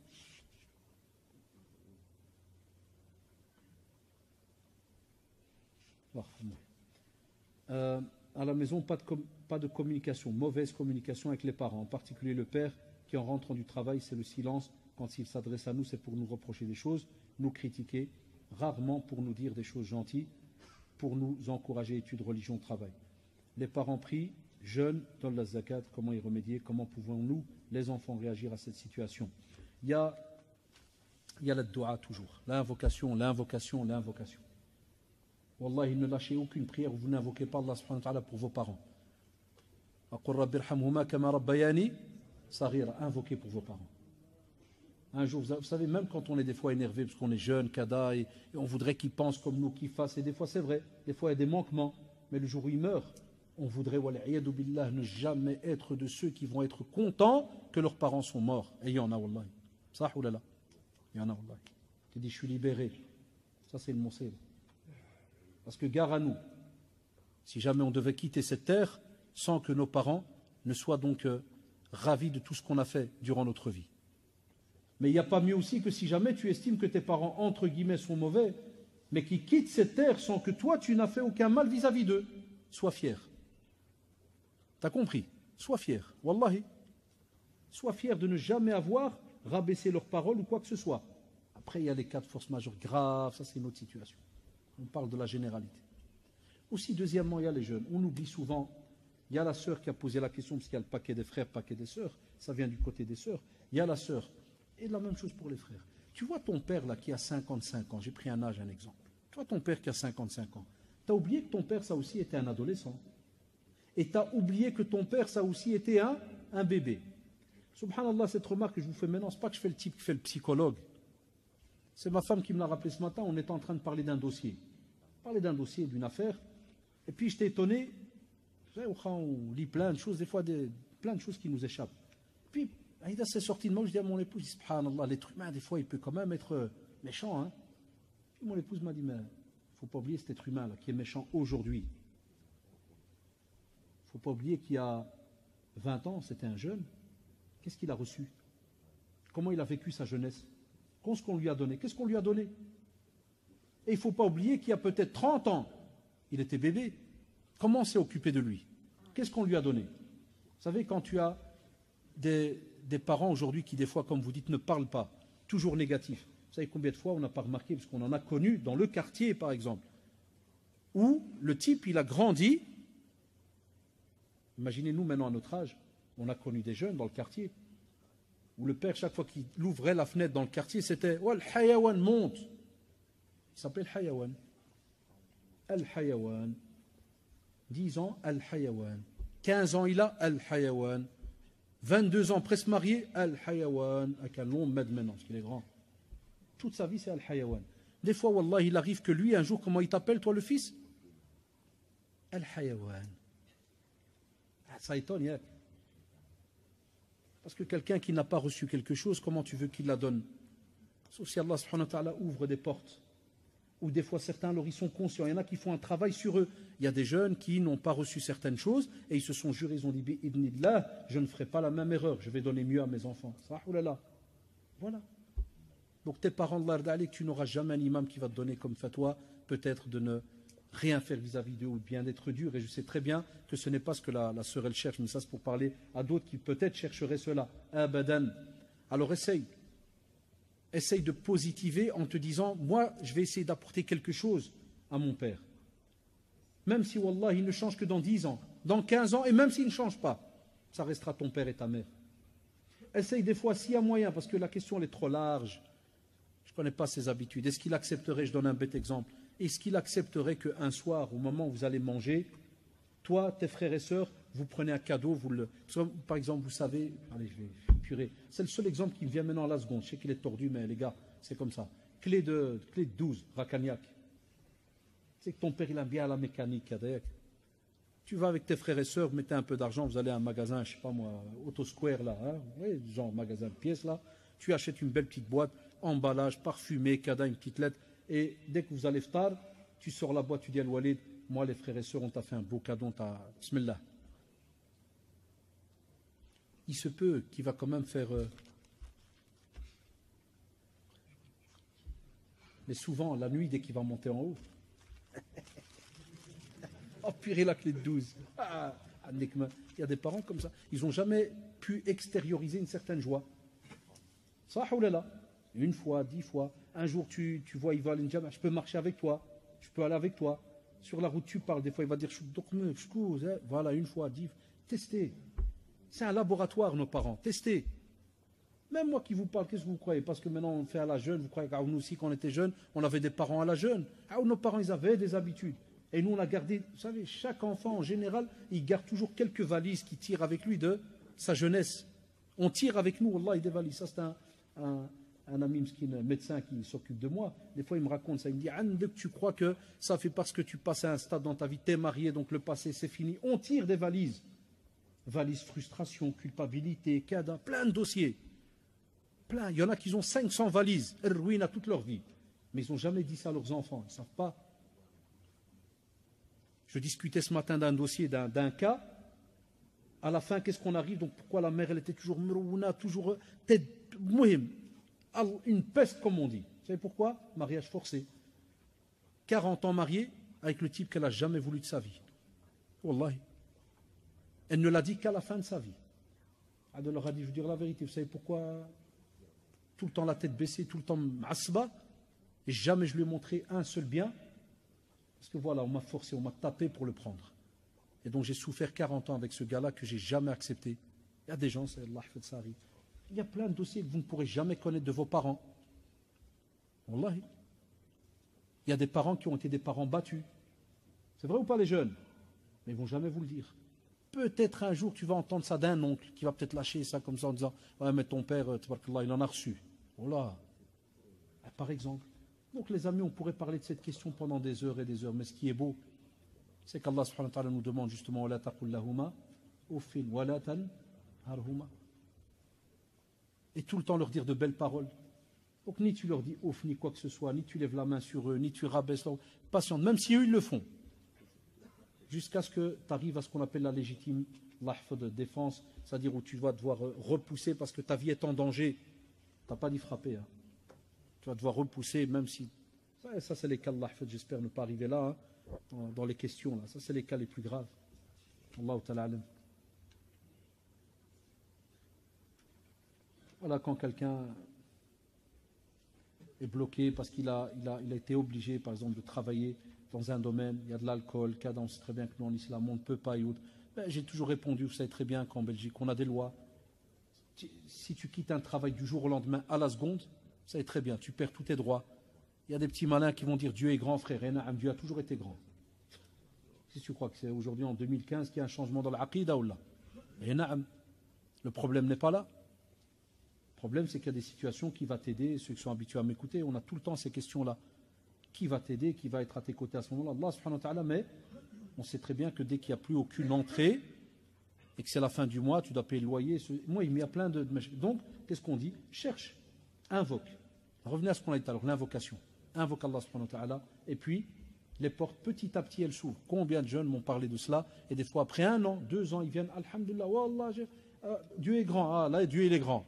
À la maison, pas de communication, mauvaise communication avec les parents, en particulier le père qui en rentrant du travail, c'est le silence. Quand il s'adresse à nous, c'est pour nous reprocher des choses, nous critiquer, rarement pour nous dire des choses gentilles, pour nous encourager, études, religion, travail. Les parents prient, jeûnent, donnent la zakat, comment y remédier, comment pouvons-nous, les enfants, réagir à cette situation? Il y a la dua toujours, l'invocation. Wallahi, ne lâchez aucune prière où vous n'invoquez pas Allah subhanahu wa ta'ala pour vos parents. Invoquez pour vos parents. Un jour, vous savez, même quand on est des fois énervé parce qu'on est jeune, kada, et on voudrait qu'ils pensent comme nous, qu'ils fassent, et des fois c'est vrai, des fois il y a des manquements, mais le jour où ils meurent, on voudrait, wal'iyadu billah, ne jamais être de ceux qui vont être contents que leurs parents sont morts. Et il y en a, wallahi. Ça, oulala. Il y en a, wallahi. Tu dis, je suis libéré. Ça, c'est le moncel. Parce que gare à nous, si jamais on devait quitter cette terre sans que nos parents ne soient donc ravis de tout ce qu'on a fait durant notre vie. Mais il n'y a pas mieux aussi que si jamais tu estimes que tes parents, entre guillemets, sont mauvais, mais qui quittent cette terre sans que toi, tu n'as fait aucun mal vis-à-vis d'eux. Sois fier. T'as compris? Sois fier. Wallahi. Sois fier de ne jamais avoir rabaissé leurs paroles ou quoi que ce soit. Après, il y a des cas de force majeure graves, ça c'est une autre situation. On parle de la généralité. Aussi, deuxièmement, il y a les jeunes. On oublie souvent, il y a la sœur qui a posé la question, parce qu'il y a le paquet des frères, paquet des sœurs, ça vient du côté des sœurs. Il y a la sœur. Et la même chose pour les frères. Tu vois ton père là qui a 55 ans, j'ai pris un âge, un exemple. Tu vois ton père qui a 55 ans. Tu as oublié que ton père, ça aussi était un adolescent. Et tu as oublié que ton père, ça aussi était un bébé. Subhanallah, cette remarque que je vous fais maintenant, ce n'est pas que je fais le type qui fait le psychologue. C'est ma femme qui me l'a rappelé ce matin, on était en train de parler d'un dossier. Parler d'un dossier, d'une affaire. Et puis j'étais étonné, on lit plein de choses, des fois plein de choses qui nous échappent. Puis Aïda s'est sortie de moi, je dis à mon épouse, subhanallah, l'être humain, des fois, il peut quand même être méchant. Hein. Puis mon épouse m'a dit, mais il ne faut pas oublier cet être humain là, qui est méchant aujourd'hui. Il ne faut pas oublier qu'il y a 20 ans, c'était un jeune. Qu'est-ce qu'il a reçu? Comment il a vécu sa jeunesse? Qu'est-ce qu'on lui a donné? Qu'est-ce qu'on lui a donné? Et il ne faut pas oublier qu'il y a peut-être 30 ans, il était bébé. Comment on s'est occupé de lui? Qu'est-ce qu'on lui a donné? Vous savez, quand tu as des parents aujourd'hui qui, des fois, comme vous dites, ne parlent pas, toujours négatifs. Vous savez combien de fois on n'a pas remarqué, parce qu'on en a connu dans le quartier, par exemple, où le type, il a grandi. Imaginez-nous maintenant à notre âge, on a connu des jeunes dans le quartier, où le père, chaque fois qu'il ouvrait la fenêtre dans le quartier, c'était « Oh, le hayawan monte !» Il s'appelle Hayawan. Al-Hayawan. 10 ans, Al-Hayawan. 15 ans, il a Al-Hayawan. 22 ans, presque marié, Al-Hayawan. Avec un long med maintenant, parce qu'il est grand. Toute sa vie, c'est Al-Hayawan. Des fois, wallah, il arrive que lui, un jour, comment il t'appelle, toi, le fils? Al-Hayawan. Ça étonne, hein? Parce que quelqu'un qui n'a pas reçu quelque chose, comment tu veux qu'il la donne? Sauf si Allah subhanahu wa ta'ala ouvre des portes. Ou des fois certains, alors ils sont conscients. Il y en a qui font un travail sur eux. Il y a des jeunes qui n'ont pas reçu certaines choses et ils se sont jurés, ils ont dit Ibnillah, je ne ferai pas la même erreur, je vais donner mieux à mes enfants. Voilà. Donc tes parents de l'Ardali, tu n'auras jamais un imam qui va te donner comme fatwa, peut-être de ne rien faire vis-à-vis d'eux ou bien d'être dur. Et je sais très bien que ce n'est pas ce que la sœur elle cherche, mais ça c'est pour parler à d'autres qui peut-être chercheraient cela. Abadan. Alors essaye de positiver en te disant, moi, je vais essayer d'apporter quelque chose à mon père. Même si, wallah, il ne change que dans 10 ans, dans 15 ans, et même s'il ne change pas, ça restera ton père et ta mère. Essaye des fois, s'il y a moyen, parce que la question, elle est trop large. Je ne connais pas ses habitudes. Est-ce qu'il accepterait, je donne un bête exemple, est-ce qu'il accepterait qu'un soir, au moment où vous allez manger, Toi, tes frères et sœurs, vous prenez un cadeau, par exemple, vous savez, allez, je vais purée. C'est le seul exemple qui me vient maintenant à la seconde. Je sais qu'il est tordu, mais les gars, c'est comme ça. Clé de 12, Racagnac. C'est que ton père, il aime bien la mécanique. Tu vas avec tes frères et sœurs, vous mettez un peu d'argent, vous allez à un magasin, je sais pas moi, Auto Square là, hein, oui, genre magasin de pièces là. Tu achètes une belle petite boîte, emballage, parfumé, cadeau, une petite lettre. Et dès que vous allez tard, tu sors la boîte, tu dis à Walid, moi les frères et sœurs, on t'a fait un beau cadeau, Bismillah. Il se peut qu'il va quand même faire... Mais souvent, la nuit, dès qu'il va monter en haut, oh purée, la clé de 12. Il y a des parents comme ça. Ils n'ont jamais pu extérioriser une certaine joie. Ça, là. Une fois, 10 fois. Un jour, tu vois, il va à l'Injama, je peux marcher avec toi. Je peux aller avec toi. Sur la route, tu parles. Des fois, il va dire, voilà, une fois, 10. Testez. C'est un laboratoire, nos parents. Testez. Même moi qui vous parle, qu'est-ce que vous croyez? Parce que maintenant on fait à la jeune, vous croyez que nous aussi quand on était jeunes, on avait des parents à la jeune. Nos parents, ils avaient des habitudes. Et nous, on a gardé, vous savez, chaque enfant en général, il garde toujours quelques valises qui tirent avec lui de sa jeunesse. On tire avec nous, Allah, des valises. Ça, c'est un ami, un médecin qui s'occupe de moi. Des fois, il me raconte ça. Il me dit, dès que tu crois que ça fait parce que tu passes à un stade dans ta vie, t'es marié, donc le passé, c'est fini. On tire des valises. Valises frustration, culpabilité, cadeau, plein de dossiers. Plein. Il y en a qui ont 500 valises, elles ruinent à toute leur vie. Mais ils n'ont jamais dit ça à leurs enfants, ils ne savent pas. Je discutais ce matin d'un dossier, d'un cas. À la fin, qu'est-ce qu'on arrive? Donc pourquoi la mère, elle était toujours mrouna, toujours une peste, comme on dit. Vous savez pourquoi? Mariage forcé. 40 ans mariée avec le type qu'elle n'a jamais voulu de sa vie. Wallahi. Elle ne l'a dit qu'à la fin de sa vie. Elle leur a dit, je veux dire la vérité, vous savez pourquoi? Tout le temps la tête baissée, tout le temps asba, et jamais je lui ai montré un seul bien, parce que voilà, on m'a forcé, on m'a tapé pour le prendre. Et donc j'ai souffert 40 ans avec ce gars-là que j'ai jamais accepté. Il y a des gens, c'est Allah fait ça arrive. Il y a plein de dossiers que vous ne pourrez jamais connaître de vos parents. Wallahi. Il y a des parents qui ont été des parents battus. C'est vrai ou pas les jeunes? Mais ils ne vont jamais vous le dire. Peut-être un jour tu vas entendre ça d'un oncle qui va peut-être lâcher ça comme ça en disant ouais mais ton père, il en a reçu. Voilà. Par exemple. Donc les amis, on pourrait parler de cette question pendant des heures et des heures. Mais ce qui est beau, c'est qu'Allah subhanahu wa ta'ala nous demande justement wala taqul lahuma uffin wala tanharhuma. Et tout le temps leur dire de belles paroles. Donc ni tu leur dis ouf, ni quoi que ce soit, ni tu lèves la main sur eux, ni tu rabaisses leur... Patiente, même si eux ils le font. Jusqu'à ce que tu arrives à ce qu'on appelle la légitime lahf de défense, c'est-à-dire où tu vas devoir repousser parce que ta vie est en danger. Tu n'as pas dit frapper. Hein. Tu vas devoir repousser, même si... Ça c'est les cas de lahf, j'espère ne pas arriver là, hein, dans les questions. Là. Ça c'est les cas les plus graves. Allahu ta'ala alam. Voilà, quand quelqu'un est bloqué parce qu'il a été obligé, par exemple, de travailler dans un domaine, il y a de l'alcool, on sait très bien que nous en islam, on ne peut pas y autre. Ben, j'ai toujours répondu, vous savez très bien qu'en Belgique, on a des lois. Si tu quittes un travail du jour au lendemain, à la seconde, vous savez très bien, tu perds tous tes droits. Il y a des petits malins qui vont dire Dieu est grand, frère, et Dieu a toujours été grand. Si tu crois que c'est aujourd'hui en 2015 qu'il y a un changement dans l'aqida ou là, et le problème n'est pas là. Le problème, c'est qu'il y a des situations qui vont t'aider, ceux qui sont habitués à m'écouter, on a tout le temps ces questions-là. Qui va t'aider, qui va être à tes côtés à ce moment-là? Allah subhanahu wa ta'ala, mais on sait très bien que dès qu'il n'y a plus aucune entrée et que c'est la fin du mois, tu dois payer le loyer. Moi, il y a plein de... Donc, qu'est-ce qu'on dit? Cherche, invoque. Revenez à ce qu'on a dit tout à l'heure, l'invocation. Invoque Allah subhanahu wa ta'ala, et puis les portes, petit à petit, elles s'ouvrent. Combien de jeunes m'ont parlé de cela? Et des fois, après 1 an, 2 ans, ils viennent, Alhamdulillah, Wallah, Dieu est grand. Ah, là, Dieu, il est grand.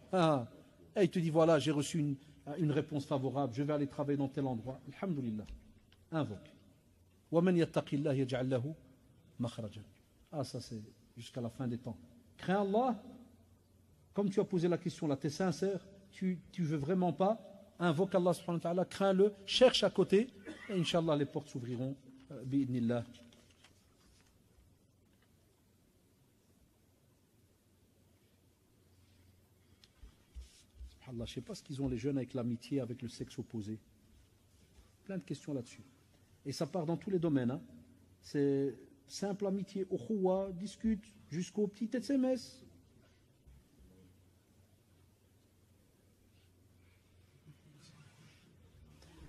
Et il te dit, voilà, j'ai reçu une réponse favorable, je vais aller travailler dans tel endroit. Alhamdulillah. Invoque. وَمَنْ يَتَّقِ اللَّهِ يَجْعَلْ لَهُ مَخْرَجًا. Ça c'est jusqu'à la fin des temps. Crains Allah, comme tu as posé la question là, tu es sincère, tu veux vraiment pas, invoque Allah subhanahu wa ta'ala, crains-le, cherche à côté, et Inch'Allah les portes s'ouvriront, bi'idnillah. Allah, je ne sais pas ce qu'ils ont les jeunes avec l'amitié, avec le sexe opposé. Plein de questions là-dessus. Et ça part dans tous les domaines. Hein. simple amitié, ukhuwa, discute jusqu'au petit SMS.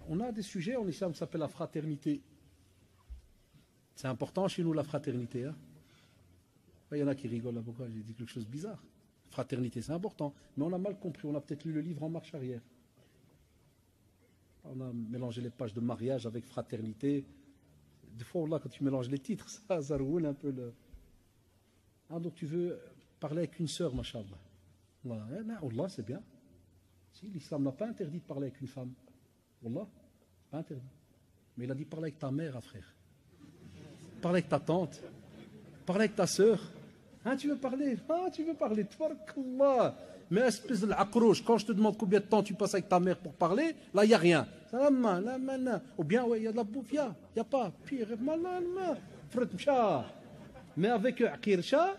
On a des sujets en islam qui s'appellent la fraternité. C'est important chez nous la fraternité. Hein? Il y en a qui rigolent là, pourquoi j'ai dit quelque chose de bizarre. Fraternité, c'est important, mais on a mal compris, on a peut-être lu le livre en marche arrière. On a mélangé les pages de mariage avec fraternité. Des fois, là, quand tu mélanges les titres, ça roule un peu le... Ah, donc tu veux parler avec une sœur, machallah. Allah, c'est bien. Si, l'islam n'a pas interdit de parler avec une femme. Wallah, pas interdit. Mais il a dit parler avec ta mère, frère. Parler avec ta tante. Parler avec ta sœur. Hein, tu veux parler? Ah, tu veux parler. Tabarakallah. Mais espèce de l'aqrouche, quand je te demande combien de temps tu passes avec ta mère pour parler, là, il n'y a rien. Ou bien, ouais, il y a de la bouffe, il n'y a pas. Pire, mais avec Akirsha,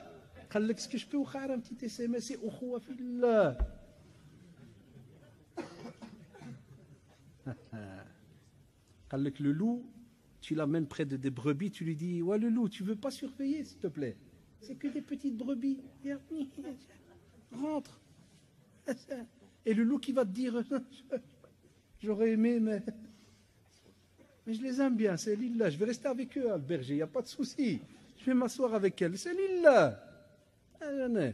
est-ce que je peux vous faire un petit SMS? C'est ukhuwa fillah. Le loup, tu l'amènes près de des brebis, tu lui dis, ouais, le loup, tu veux pas surveiller, s'il te plaît? C'est que des petites brebis. Rentre. Et le loup qui va te dire, j'aurais aimé, mais je les aime bien, c'est lillah. Je vais rester avec eux, le berger, il n'y a pas de souci. Je vais m'asseoir avec elle, c'est lillah. Il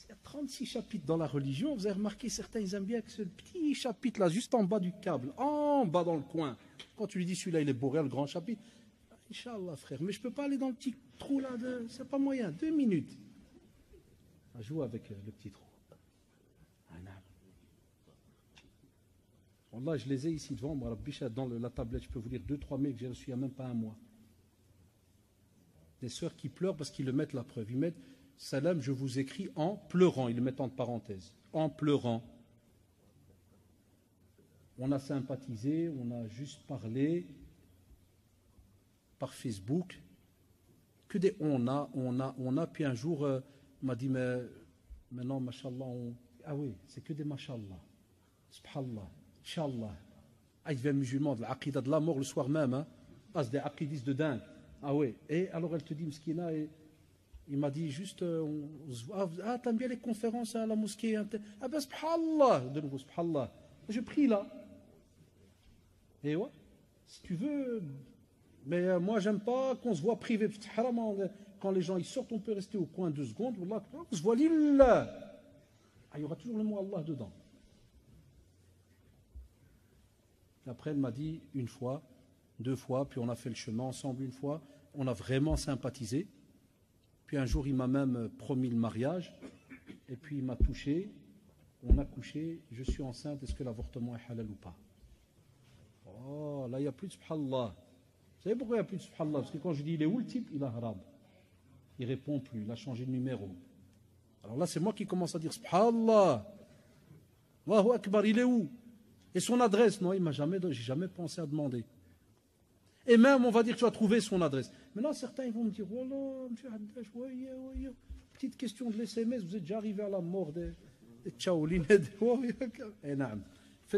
y a 36 chapitres dans la religion. Vous avez remarqué, certains ils aiment bien que ce petit chapitre là, juste en bas du câble, en bas dans le coin. Quand tu lui dis celui-là il est bourré, le grand chapitre, Inch'Allah frère, mais je ne peux pas aller dans le petit trou là, c'est pas moyen, 2 minutes. À jouer avec le petit trou. Wallah, je les ai ici devant moi, dans la tablette, je peux vous dire 2-3 mails que j'ai reçus il n'y a même pas un mois. Des sœurs qui pleurent parce qu'ils le mettent la preuve. Ils mettent Salam, je vous écris en pleurant. Ils le mettent entre parenthèses. En pleurant. On a sympathisé, on a juste parlé par Facebook. Que des on a. Puis un jour, on m'a dit, mais maintenant, mashallah, ah oui, c'est que des mashallah. Subhanallah. Inch'Allah. Ah, il devient musulman de l'aqidah de la mort le soir même. Hein. Ah, c'est des aqidistes de dingue. Ah oui. Et alors elle te dit, Mskina, et il m'a dit juste, ah, t'aimes bien les conférences à la mosquée? Ah ben, subhanallah. De nouveau, subhanallah. Je prie là. Et ouais, si tu veux. Mais moi, j'aime pas qu'on se voit privé. Quand les gens ils sortent, on peut rester au coin 2 secondes. On se voit lillah. Ah, il y aura toujours le mot Allah dedans. Après, elle m'a dit 1 fois, 2 fois, puis on a fait le chemin ensemble 1 fois. On a vraiment sympathisé. Puis un jour, il m'a même promis le mariage. Et puis il m'a touché. On a couché. Je suis enceinte. Est-ce que l'avortement est halal ou pas? Oh, là, il n'y a plus de subhanallah. Vous savez pourquoi il n'y a plus de subhanallah? Parce que quand je dis il est où le type, il a haram. Il ne répond plus. Il a changé de numéro. Alors là, c'est moi qui commence à dire subhanallah. Allahu Akbar, il est où? Et son adresse? Non, j'ai jamais pensé à demander. Et même, on va dire que tu as trouvé son adresse. Maintenant, certains ils vont me dire, voilà, monsieur Haddash, petite question de l'SMS, vous êtes déjà arrivé à la mort des tchaoulines. Faites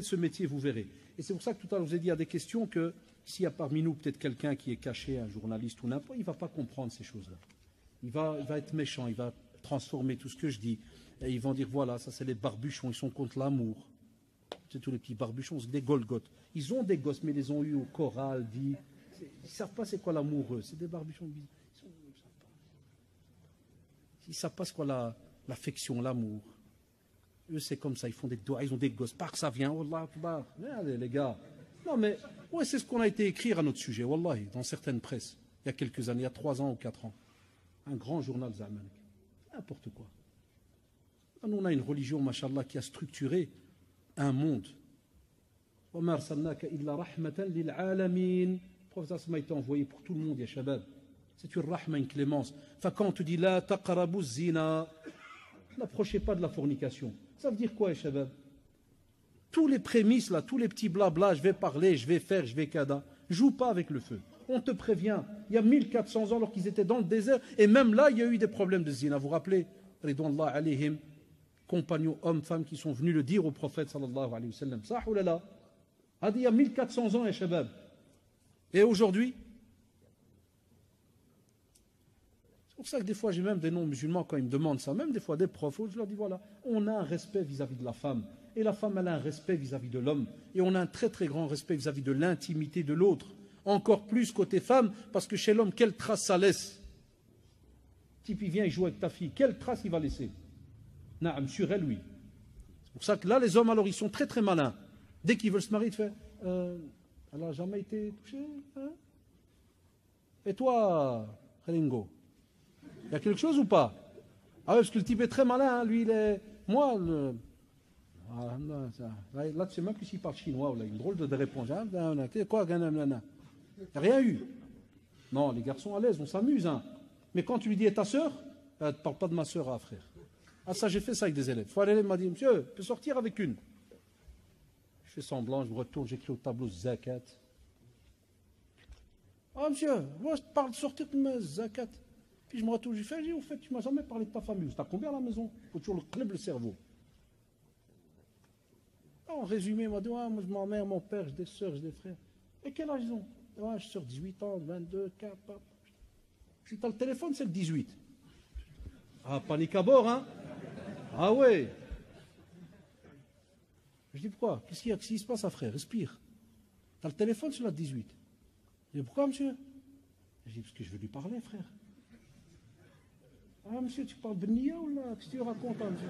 ce métier, vous verrez. Et c'est pour ça que tout à l'heure, je vous ai dit, il y a des questions que, s'il y a parmi nous peut-être quelqu'un qui est caché, un journaliste ou n'importe, il ne va pas comprendre ces choses-là. Il va être méchant, il va transformer tout ce que je dis. Et ils vont dire, voilà, ça c'est les barbuchons, ils sont contre l'amour. C'est tous les petits barbuchons, c'est des Golgotes. Ils ont des gosses, mais ils les ont eus au choral, dit. Ils ne savent pas c'est quoi l'amoureux. C'est des barbuchons. Ils ne savent pas c'est quoi l'affection, l'amour. Eux, c'est comme ça. Ils font des doigts, ils ont des gosses. Par ça vient. Wallah akbar. Allez, les gars. Non, mais ouais, c'est ce qu'on a été écrire à notre sujet. Wallahi, dans certaines presses. Il y a quelques années, il y a 3 ans ou 4 ans. Un grand journal Zaman. N'importe quoi. Nous, on a une religion, mashallah, qui a structuré un monde. وَمَا أَرْسَلْنَاكَ إِلَّا رَحْمَةً لِلْعَالَمِينَ. Le prophète a été envoyé pour tout le monde, ya shabab. C'est une rahma, une clémence. Quand on te dit la taqrabu zina, n'approchez pas de la fornication. Ça veut dire quoi, ya shabab? Tous les prémices là, tous les petits blabla, je vais parler, je vais faire, je vais kada. Joue pas avec le feu. On te prévient. Il y a 1400 ans, alors qu'ils étaient dans le désert, et même là, il y a eu des problèmes de zina. Vous vous rappelez, Ridwanullah alayhim, compagnons hommes, femmes qui sont venus le dire au prophète sallallahu alayhi wa sallam. Ça ou là? il y a 1400 ans, ya shabab. Et aujourd'hui, c'est pour ça que des fois j'ai même des non-musulmans quand ils me demandent ça, même des fois des profs, je leur dis voilà, on a un respect vis-à-vis de la femme, et la femme elle a un respect vis-à-vis de l'homme, et on a un très très grand respect vis-à-vis de l'intimité de l'autre, encore plus côté femme, parce que chez l'homme, quelle trace ça laisse? Le type il vient, il joue avec ta fille, quelle trace il va laisser? Naam, sur elle, oui. C'est pour ça que là les hommes alors ils sont très très malins, dès qu'ils veulent se marier, ils font elle n'a jamais été touchée, hein? Et toi, Ringo, il y a quelque chose ou pas? Ah ouais, parce que le type est très malin, hein, lui il est... Moi, ah, non, là tu sais même plus s'il parle chinois, ou là, une drôle de réponse. Hein? Quoi, il n'y a rien eu. Non, les garçons à l'aise, on s'amuse. Hein. Mais quand tu lui dis, et ta soeur, elle ne parle pas de ma soeur, frère. Ah ça, j'ai fait ça avec des élèves. Il m'a dit, monsieur, je peux sortir avec une. Je fais semblant, je me retourne, j'écris au tableau zakat. Ah monsieur, moi je te parle de sortir de mes zakat. Puis je me retourne, je fais, au fait, tu m'as jamais parlé de ta famille. T'as combien à la maison? Il faut toujours le club le cerveau. En résumé, il m'a dit, moi je ma mère, mon père, j'ai des soeurs, j'ai des frères. Et quel âge ils ont? Ouais, je suis sur 18 ans, 22, 4, papa. Si t'as le téléphone, c'est le 18. Ah, panique à bord, hein? Ah ouais. Je dis pourquoi? Qu'est-ce qui se passe, frère? Respire. T'as le téléphone sur la 18. Je dis pourquoi, monsieur? Je dis parce que je veux lui parler, frère. Ah, monsieur, tu parles Benia ou là? Qu'est-ce que tu racontes, hein, monsieur?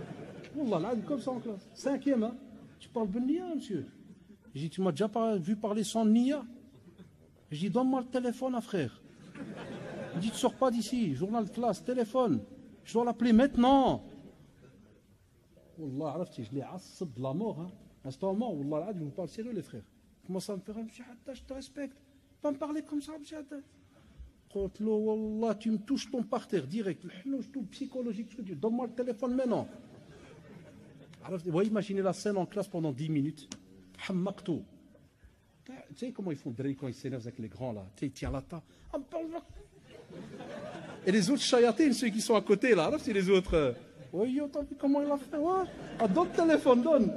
Wallah, là, comme ça en classe. 5e, hein? Tu parles Benia, monsieur? Je dis, tu m'as déjà vu parler sans Nia? Je dis, donne-moi le téléphone, hein, frère. Il dit, tu sors pas d'ici. Journal de classe, téléphone. Je dois l'appeler maintenant. Wallah, je l'ai assab de la mort, hein? Instantanément, Wallah, je vous parle sérieux, les frères. Comment ça me fait, monsieur Hatta, je te respecte. Pas me parler comme ça, monsieur Hatta. Wallah, tu me touches ton parterre direct. Le tout psychologique, donne-moi le téléphone maintenant. Alors, vous voyez, imaginez la scène en classe pendant 10 minutes. Hammakto. Tu sais comment ils font quand ils s'énervent avec les grands là? Tu sais, ils tiennent la table. Et les autres chayatines, ceux qui sont à côté là, c'est les autres. Oui, t'as vu comment il a fait? Ouais. Ah, donne le téléphone, donne.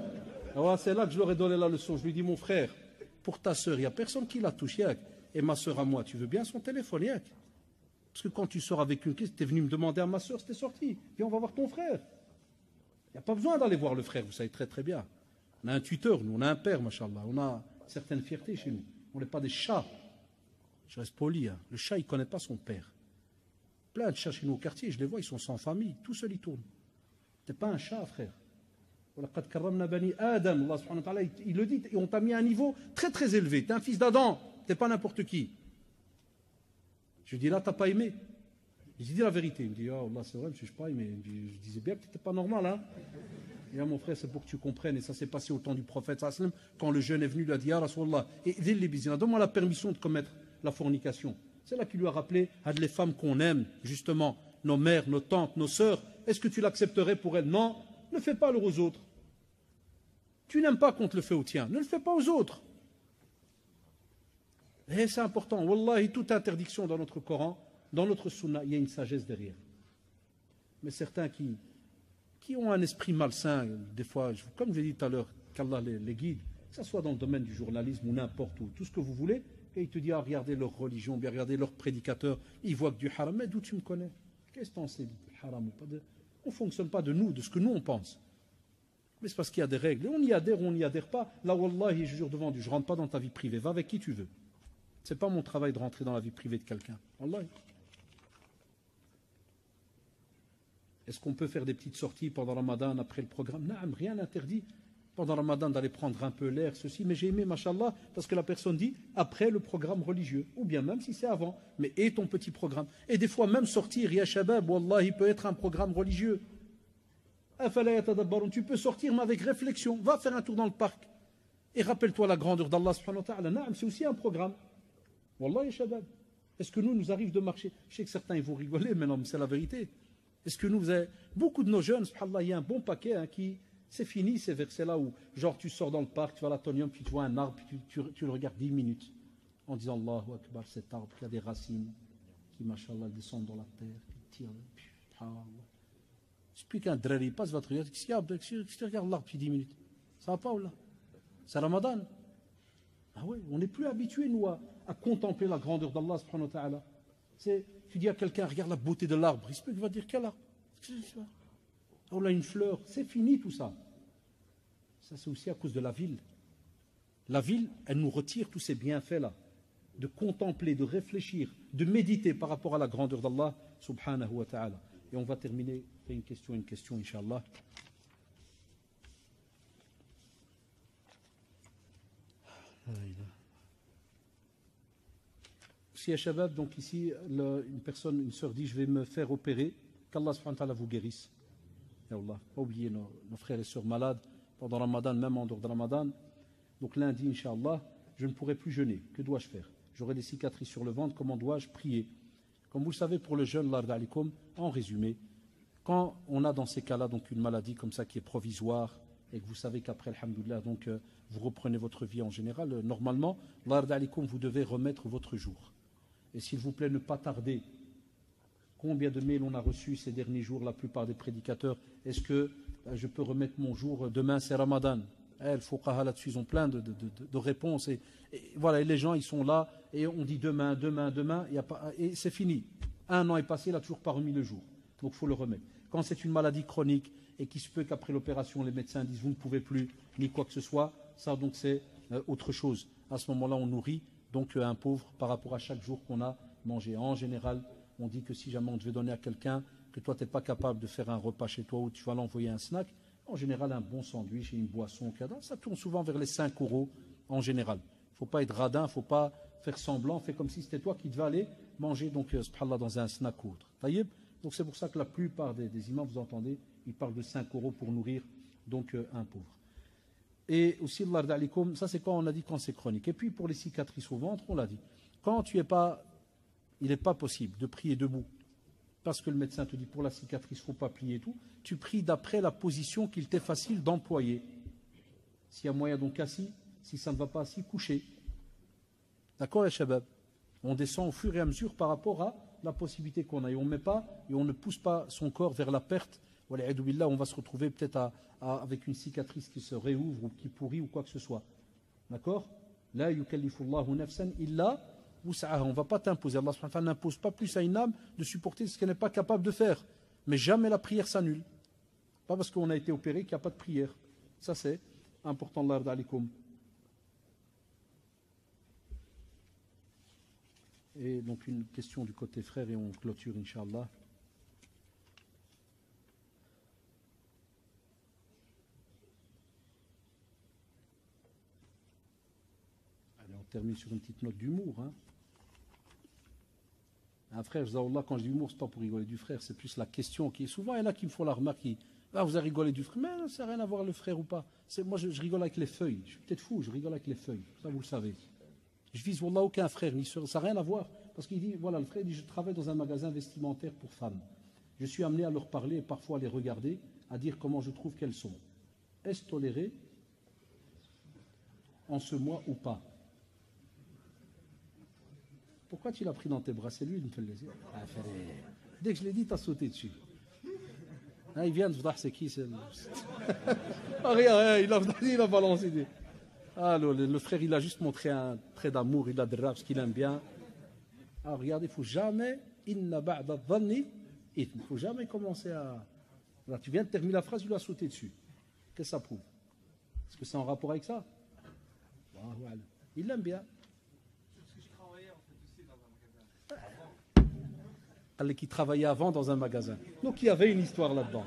Ouais, c'est là que je leur ai donné la leçon. Je lui ai dit, mon frère, pour ta soeur, il n'y a personne qui l'a touché. Et ma soeur à moi, tu veux bien son téléphone, Yak? Parce que quand tu sors avec une caisse, tu es venu me demander à ma soeur, c'était sorti. Viens, on va voir ton frère. Il n'y a pas besoin d'aller voir le frère, vous savez très très bien. On a un tuteur, nous, on a un père, machallah. On a certaines fiertés chez nous. On n'est pas des chats. Je reste poli. Hein. Le chat, il ne connaît pas son père. Plein de chats chez nous au quartier, je les vois, ils sont sans famille. Tout seul, ils tournent. Tu n'es pas un chat, frère. Adam, il le dit, et on t'a mis à un niveau très très élevé. Tu es un fils d'Adam, tu n'es pas n'importe qui. Je lui dis là, tu n'as pas aimé. Je lui dis la vérité. Il me dit, oh Allah, c'est vrai, je ne suis pas aimé. Je disais bien que tu n'étais pas normal. Hein. Et là, mon frère, c'est pour que tu comprennes. Et ça s'est passé au temps du prophète, quand le jeune est venu, il a dit, ah Rasulallah, et donne-moi la permission de commettre la fornication. C'est là qu'il lui a rappelé à les femmes qu'on aime, justement, nos mères, nos tantes, nos sœurs. Est-ce que tu l'accepterais pour elles? Non, ne fais pas aux autres. Tu n'aimes pas qu'on te le fait au tien, ne le fais pas aux autres. Et c'est important. Wallahi, toute interdiction dans notre Coran, dans notre Sunna, il y a une sagesse derrière. Mais certains qui ont un esprit malsain, des fois, comme je l'ai dit tout à l'heure, qu'Allah les guide, que ce soit dans le domaine du journalisme ou n'importe où, tout ce que vous voulez, et il te dit, ah, regardez leur religion, bien regardez leurs prédicateurs, ils voient que du haram. Mais d'où tu me connais? Qu'est-ce que tu en sais du haram ou pas de... On ne fonctionne pas de nous, de ce que nous on pense. Mais c'est parce qu'il y a des règles. Et on y adhère ou on n'y adhère pas. Là, wallahi, je jure devant Dieu, je ne rentre pas dans ta vie privée. Va avec qui tu veux. Ce n'est pas mon travail de rentrer dans la vie privée de quelqu'un. Wallahi. Est-ce qu'on peut faire des petites sorties pendant Ramadan après le programme? Non, rien n'interdit pendant Ramadan d'aller prendre un peu l'air, ceci. Mais j'ai aimé, machallah, parce que la personne dit après le programme religieux. Ou bien même si c'est avant. Mais et ton petit programme. Et des fois même sortir, ya shabab, wallah, il peut être un programme religieux. Tu peux sortir mais avec réflexion. Va faire un tour dans le parc. Et rappelle-toi la grandeur d'Allah subhanahu wa ta'ala. C'est aussi un programme. Wallah, ya shabab. Est-ce que nous arrive de marcher? Je sais que certains ils vont rigoler, mais non, c'est la vérité. Est-ce que vous avez... Beaucoup de nos jeunes, subhanallah, il y a un bon paquet hein, qui... C'est fini ces versets-là où, genre, tu sors dans le parc, tu vas à l'atonium, puis tu vois un arbre, puis tu le regardes 10 minutes, en disant Allahu Akbar, cet arbre qui a des racines, qui, machallah, descendent dans la terre, qui tire, puis, subhanallah. C'est plus qu'un drari, passe votre regard, qu'est-ce qu'il y a? Qu'est-ce que tu regardes l'arbre depuis 10 minutes? Ça va pas ou là? C'est Ramadan. Ah ouais, on n'est plus habitué, nous, à contempler la grandeur d'Allah subhanahu wa ta'ala. Tu dis à quelqu'un, regarde la beauté de l'arbre, il va dire, quel arbre? On a une fleur, c'est fini tout ça. Ça, c'est aussi à cause de la ville. La ville, elle nous retire tous ces bienfaits-là, de contempler, de réfléchir, de méditer par rapport à la grandeur d'Allah subhanahu wa ta'ala. Et on va terminer par une question, Inch'Allah. Si à Shabab, donc ici, une sœur dit, je vais me faire opérer, qu'Allah subhanahu wa ta'ala vous guérisse. Ya Allah, pas oublier nos frères et sœurs malades pendant Ramadan, même en dehors de Ramadan. Donc lundi, Inch'Allah, je ne pourrai plus jeûner. Que dois-je faire? J'aurai des cicatrices sur le ventre, comment dois-je prier? Comme vous le savez, pour le jeûne, en résumé, quand on a dans ces cas-là donc une maladie comme ça qui est provisoire, et que vous savez qu'après, alhamdoulilah, donc vous reprenez votre vie en général, normalement, vous devez remettre votre jour. Et s'il vous plaît, ne pas tarder. Combien de mails on a reçus ces derniers jours, la plupart des prédicateurs? Est-ce que je peux remettre mon jour? Demain, c'est Ramadan. Le Fuqaha là-dessus, ils ont plein de réponses. Et voilà, et les gens, ils sont là, et on dit demain, et c'est fini. Un an est passé, il n'a toujours pas remis le jour. Donc il faut le remettre. Quand c'est une maladie chronique, et qu'il se peut qu'après l'opération, les médecins disent vous ne pouvez plus, ni quoi que ce soit, ça donc c'est autre chose. À ce moment-là, on nourrit donc un pauvre par rapport à chaque jour qu'on a mangé. En général, on dit que si jamais on devait donner à quelqu'un, que toi tu n'es pas capable de faire un repas chez toi ou tu vas l'envoyer un snack, en général un bon sandwich et une boisson, ça tourne souvent vers les 5 € en général. Il ne faut pas être radin, il ne faut pas faire semblant, faire comme si c'était toi qui devais aller manger donc, subhanallah, dans un snack ou autre. Taïeb. Donc c'est pour ça que la plupart des imams, vous entendez, ils parlent de 5 € pour nourrir donc un pauvre. Et aussi, ça c'est quand on a dit quand c'est chronique. Et puis pour les cicatrices au ventre, on l'a dit. Quand il n'est pas possible de prier debout, parce que le médecin te dit pour la cicatrice, il ne faut pas plier et tout, tu pries d'après la position qu'il t'est facile d'employer. S'il y a moyen donc assis, si ça ne va pas assis, couché. D'accord les shabab? On descend au fur et à mesure par rapport à la possibilité qu'on a. Et on ne pousse pas son corps vers la perte. On va se retrouver peut-être avec une cicatrice qui se réouvre ou qui pourrit ou quoi que ce soit. D'accord? La yukallifullahu nafsan illa wus'aha. On ne va pas t'imposer. Allah subhanahu wa ta'ala n'impose pas plus à une âme de supporter ce qu'elle n'est pas capable de faire. Mais jamais la prière s'annule. Pas parce qu'on a été opéré qu'il n'y a pas de prière. Ça c'est important. Allah yarda alikum. Et donc une question du côté frère et on clôture Inch'Allah. Allez, on termine sur une petite note d'humour. Un frère, quand je dis humour, c'est pas pour rigoler du frère, c'est plus la question qui est souvent, il y en a qui me font la remarque, vous avez rigolé du frère, mais ça n'a rien à voir le frère ou pas. Moi je rigole avec les feuilles, je suis peut-être fou, je rigole avec les feuilles, ça vous le savez. Je vise Wallah aucun frère ni soeur, ça n'a rien à voir. Parce qu'il dit, voilà, le frère dit, je travaille dans un magasin vestimentaire pour femmes. Je suis amené à leur parler et parfois à les regarder, à dire comment je trouve qu'elles sont. Est-ce toléré en ce mois ou pas? Pourquoi tu l'as pris dans tes bras? C'est lui qui me fait le laisser. Dès que je l'ai dit, tu as sauté dessus. Il vient de voir c'est qui Regarde, il a balancé des... le frère, il a juste montré un trait d'amour, il a de rap, ce qu'il aime bien. Alors regardez, il ne faut jamais, il ne faut jamais commencer à... Là, tu viens de terminer la phrase, tu dois sauter dessus. Qu'est-ce que ça prouve? Est-ce que c'est en rapport avec ça? Il l'aime bien. Elle qui travaillait avant dans un magasin. Donc il y avait une histoire là-dedans.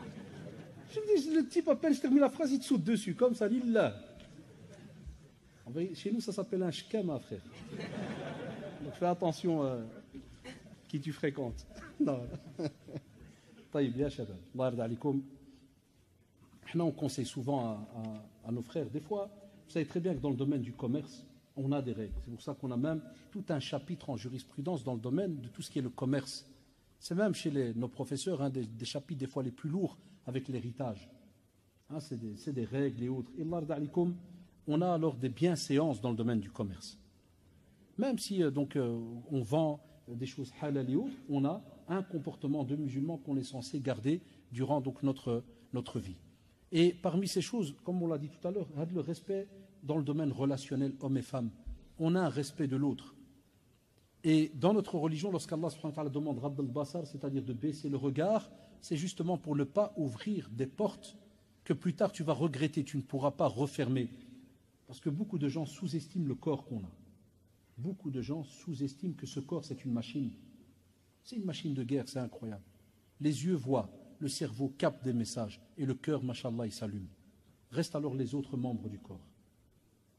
Je me dis, le type appelle, je termine la phrase, il te saute dessus, comme ça, il l'a. Chez nous, ça s'appelle un shkama, frère. Donc fais attention qui tu fréquentes. Non. Bien, Shabab. On conseille souvent à nos frères. Des fois, vous savez très bien que dans le domaine du commerce, on a des règles. C'est pour ça qu'on a même tout un chapitre en jurisprudence dans le domaine de tout ce qui est le commerce. C'est même chez nos professeurs des chapitres des fois les plus lourds avec l'héritage. C'est des règles et autres. On a alors des bienséances dans le domaine du commerce. Même si on vend des choses halal et autres, on a un comportement de musulman qu'on est censé garder durant donc notre vie. Et parmi ces choses, comme on l'a dit tout à l'heure, le respect dans le domaine relationnel homme et femme. on a un respect de l'autre. Et dans notre religion, lorsqu'Allah subhanahu wa ta'ala demande Radd al-Basar, c'est-à-dire de baisser le regard, c'est justement pour ne pas ouvrir des portes que plus tard tu vas regretter, tu ne pourras pas refermer. Parce que beaucoup de gens sous-estiment le corps qu'on a. Beaucoup de gens sous-estiment que ce corps c'est une machine. C'est une machine de guerre, c'est incroyable. Les yeux voient, le cerveau capte des messages et le cœur, mashallah, il s'allume. Restent alors les autres membres du corps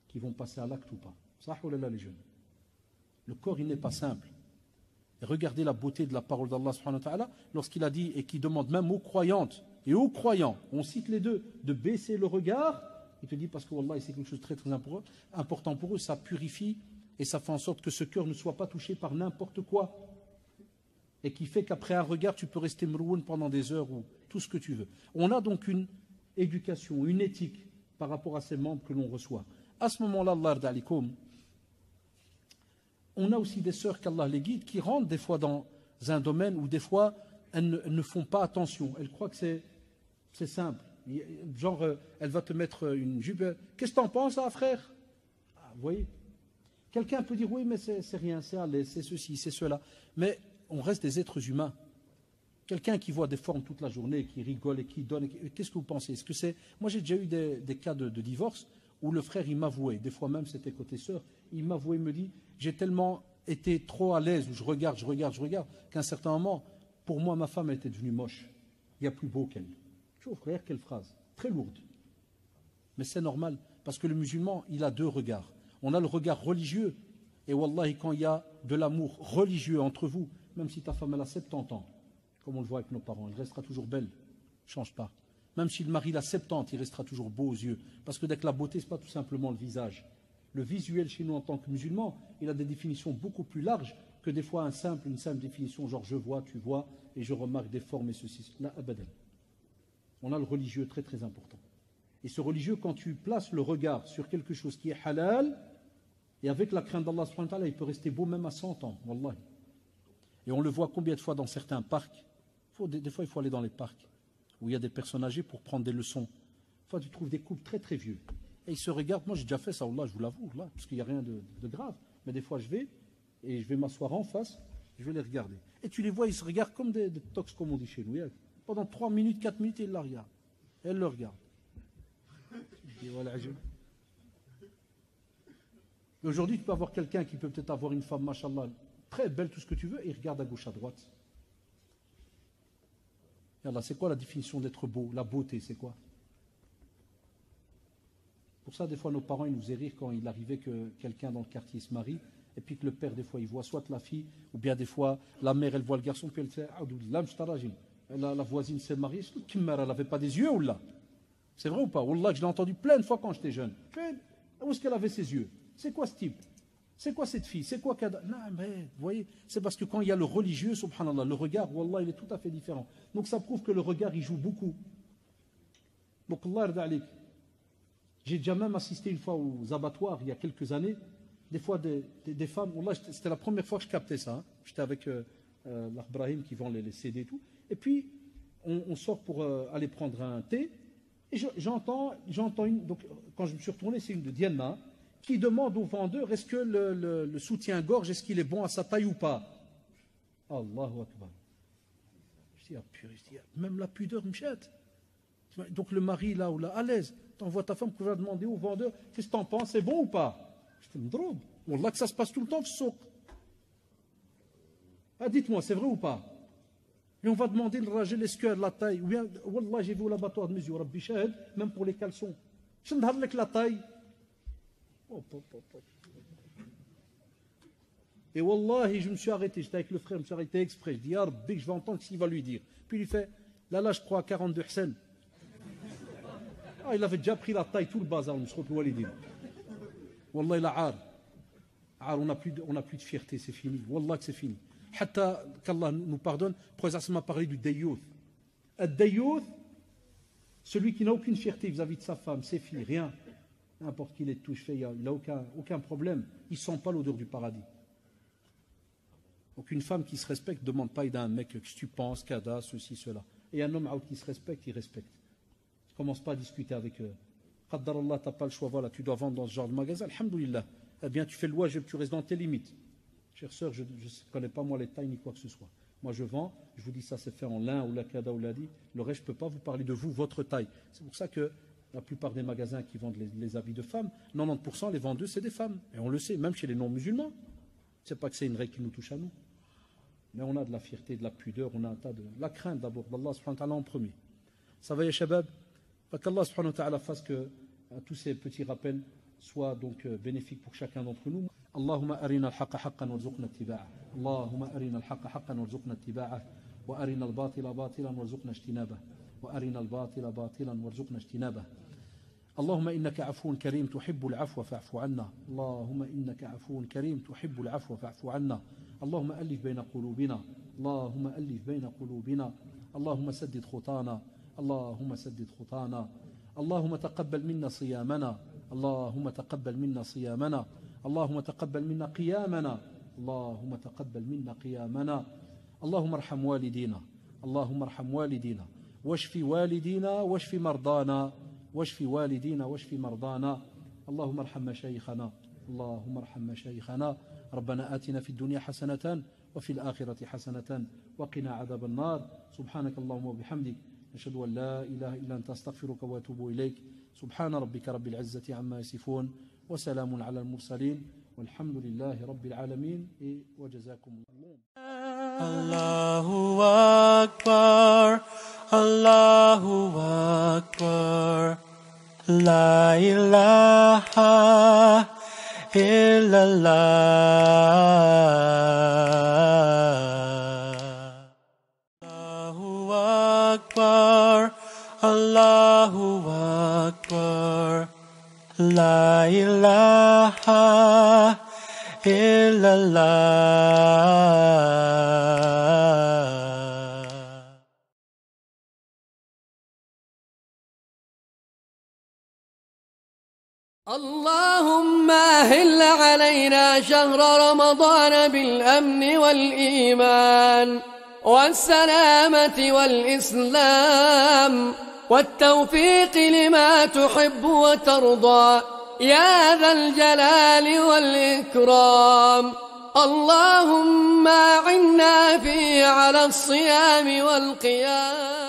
qui vont passer à l'acte ou pas. Ça, oh là là, les jeunes. Le corps, il n'est pas simple. Et regardez la beauté de la parole d'Allah subhanahu wa ta'ala lorsqu'il a dit et qui demande même aux croyantes et aux croyants, on cite les deux, de baisser le regard. Il te dit parce que wallah, c'est quelque chose de très très important pour eux, ça purifie et ça fait en sorte que ce cœur ne soit pas touché par n'importe quoi. Et qui fait qu'après un regard, tu peux rester mrououn pendant des heures ou tout ce que tu veux. On a donc une éducation, une éthique par rapport à ces membres que l'on reçoit. À ce moment-là, Allah d'alikum, on a aussi des sœurs qu'Allah les guide qui rentrent des fois dans un domaine où des fois elles ne font pas attention. Elles croient que c'est simple. Genre, elle va te mettre une jupe. Qu'est-ce que tu en penses, là, frère? Vous voyez? Quelqu'un peut dire oui, mais c'est rien, c'est à l'aise, c'est ceci, c'est cela. Mais on reste des êtres humains. Quelqu'un qui voit des formes toute la journée, qui rigole et qui donne, qu'est-ce que vous pensez? Est-ce que c'est... Moi, j'ai déjà eu des cas de divorce où le frère, il m'avouait, des fois même c'était côté sœur, il m'avouait, il me dit, j'ai tellement été trop à l'aise, où je regarde, qu'à un certain moment, pour moi, ma femme, elle était devenue moche. Il y a plus beau qu'elle. Tu vois, frère, quelle phrase? Très lourde. Mais c'est normal, parce que le musulman, il a deux regards. On a le regard religieux, et wallahi, quand il y a de l'amour religieux entre vous, même si ta femme, elle a 70 ans, comme on le voit avec nos parents, elle restera toujours belle, ne change pas. Même si le mari a 70, il restera toujours beau aux yeux. Parce que dès que la beauté, ce n'est pas tout simplement le visage. Le visuel chez nous en tant que musulmans, il a des définitions beaucoup plus larges que des fois une simple définition, genre je vois, tu vois, et je remarque des formes et ceci. Là, abadan. On a le religieux très très important. Et ce religieux, quand tu places le regard sur quelque chose qui est halal, et avec la crainte d'Allah subhanahu wa ta'ala, il peut rester beau même à 100 ans, wallahi. Et on le voit combien de fois dans certains parcs. Des fois, il faut aller dans les parcs où il y a des personnes âgées pour prendre des leçons. Des fois, tu trouves des couples très très vieux. Et ils se regardent. Moi, j'ai déjà fait ça, Allah, je vous l'avoue, là, parce qu'il n'y a rien de grave. Mais des fois, je vais m'asseoir en face, je vais les regarder. Et tu les vois, ils se regardent comme des tox, comme on dit chez nous. Pendant 3 minutes, 4 minutes, ils la regardent. Elle le regarde. Et aujourd'hui, tu peux avoir quelqu'un qui peut peut-être avoir une femme, machallah, très belle, tout ce que tu veux, et il regarde à gauche, à droite. Et Allah, c'est quoi la définition d'être beau? La beauté, c'est quoi? Pour ça, des fois, nos parents, ils nous faisaient rire quand il arrivait que quelqu'un dans le quartier se marie, et puis que le père, des fois, il voit soit la fille, ou bien des fois, la mère, elle voit le garçon, puis elle fait la voisine s'est mariée, elle n'avait pas des yeux, ou là? C'est vrai ou pas? Wallah, je l'ai entendu plein de fois quand j'étais jeune. Où est-ce qu'elle avait ses yeux? C'est quoi ce type? C'est quoi cette fille? C'est quoi Kada? Non, mais vous voyez, c'est parce que quand il y a le religieux, subhanallah, le regard, wallah, il est tout à fait différent. Donc ça prouve que le regard, il joue beaucoup. Donc Allah yarda alik. J'ai déjà même assisté une fois aux abattoirs, il y a quelques années, des fois des femmes, wallah, c'était la première fois que je captais ça. Hein. J'étais avec l'Ibrahim qui vend les CD et tout. Et puis, on sort pour aller prendre un thé. Et j'entends une, donc quand je me suis retourné, c'est une de Diana, qui demande au vendeur, est-ce que le soutien-gorge, est-ce qu'il est bon à sa taille ou pas? Allahu Akbar. Je dis, ah purée, même la pudeur me jette. Donc le mari, là ou là, à l'aise, t'envoies ta femme qui va demander au vendeur, qu'est-ce que t'en penses, c'est bon ou pas? Je te me drogue. Wallah que ça se passe tout le temps, ah, dites-moi, c'est vrai ou pas? Et on va demander le rajel, est-ce que la taille, ou bien, wallah, j'ai vu au laboratoire de mesure, Rabbi Shahid, même pour les caleçons. Je ne avec la taille. Et wallahi, je me suis arrêté, j'étais avec le frère, je me suis arrêté exprès. Je dis, ah Rabbi, je vais entendre ce qu'il va lui dire. Puis il lui fait, là, je crois à 42 Hussein. Ah, il avait déjà pris la taille, tout le bazar, on se retrouve à l'idée. Wallah, il a ar. On n'a plus de fierté, c'est fini. Wallah que c'est fini. Hatta qu'Allah nous pardonne, le prophète m'a parlé du dayouth. Ad-dayouth, celui qui n'a aucune fierté vis-à-vis de sa femme, ses filles, rien. N'importe qui les touche, il n'a aucun problème. Il ne sent pas l'odeur du paradis. Donc une femme qui se respecte ne demande pas d'un mec que tu penses, kada, ceci, cela. Et un homme qui se respecte, il respecte. Ne commence pas à discuter avec eux. Qaddar Allah, tu n'as pas le choix, voilà, tu dois vendre dans ce genre de magasin. Alhamdulillah. eh bien tu fais le wajib, tu restes dans tes limites. Chère sœur, je ne connais pas moi les tailles ni quoi que ce soit. Moi je vends, je vous dis ça c'est fait en lin ou la kada ou la di. Le reste je ne peux pas vous parler de vous, votre taille. C'est pour ça que la plupart des magasins qui vendent les habits de femmes, 90% les vendeuses c'est des femmes. Et on le sait, même chez les non-musulmans. C'est pas que c'est une règle qui nous touche à nous. Mais on a de la fierté, de la pudeur, on a un tas de... La crainte d'abord d'Allah subhanahu wa ta'ala en premier. Ça va ya shabab? Qu'Allah subhanahu wa ta'ala fasse que tous ces petits rappels soient donc bénéfiques pour chacun d'entre nous. اللهم أرنا الحق حقا وارزقنا اتباعه اللهم أرنا الحق حقا وارزقنا اتباعه وأرنا الباطل باطلا وارزقنا اجتنابه وأرنا الباطل باطلا وارزقنا اجتنابه اللهم إنك عفو كريم تحب العفو فاعف عنا اللهم إنك عفو كريم تحب العفو فاعف عنا اللهم ألف بين قلوبنا اللهم ألف بين قلوبنا اللهم سدد خطانا اللهم سدد خطانا اللهم تقبل منا صيامنا اللهم تقبل منا صيامنا اللهم تقبل منا قيامنا اللهم تقبل منا قيامنا اللهم ارحم والدينا اللهم ارحم والدينا واشف والدينا واشف مرضانا واشف والدينا واشف مرضانا اللهم ارحم مشايخنا اللهم ارحم مشايخنا ربنا آتنا في الدنيا حسنة وفي الآخرة حسنة وقنا عذاب النار سبحانك اللهم وبحمدك نشهد أن لا إله إلا أنت أستغفرك وأتوب إليك سبحان ربك رب العزة عما يصفون وسلام على المرسلين والحمد لله رب العالمين وجزاكم الله الله أكبر الله أكبر لا إله إلا الله الله أكبر الله أكبر لا إله إلا الله اللهم أهل علينا شهر رمضان بالأمن والإيمان والسلامة والإسلام والتوفيق لما تحب وترضى يا ذا الجلال والإكرام اللهم أعنا فيه على الصيام والقيام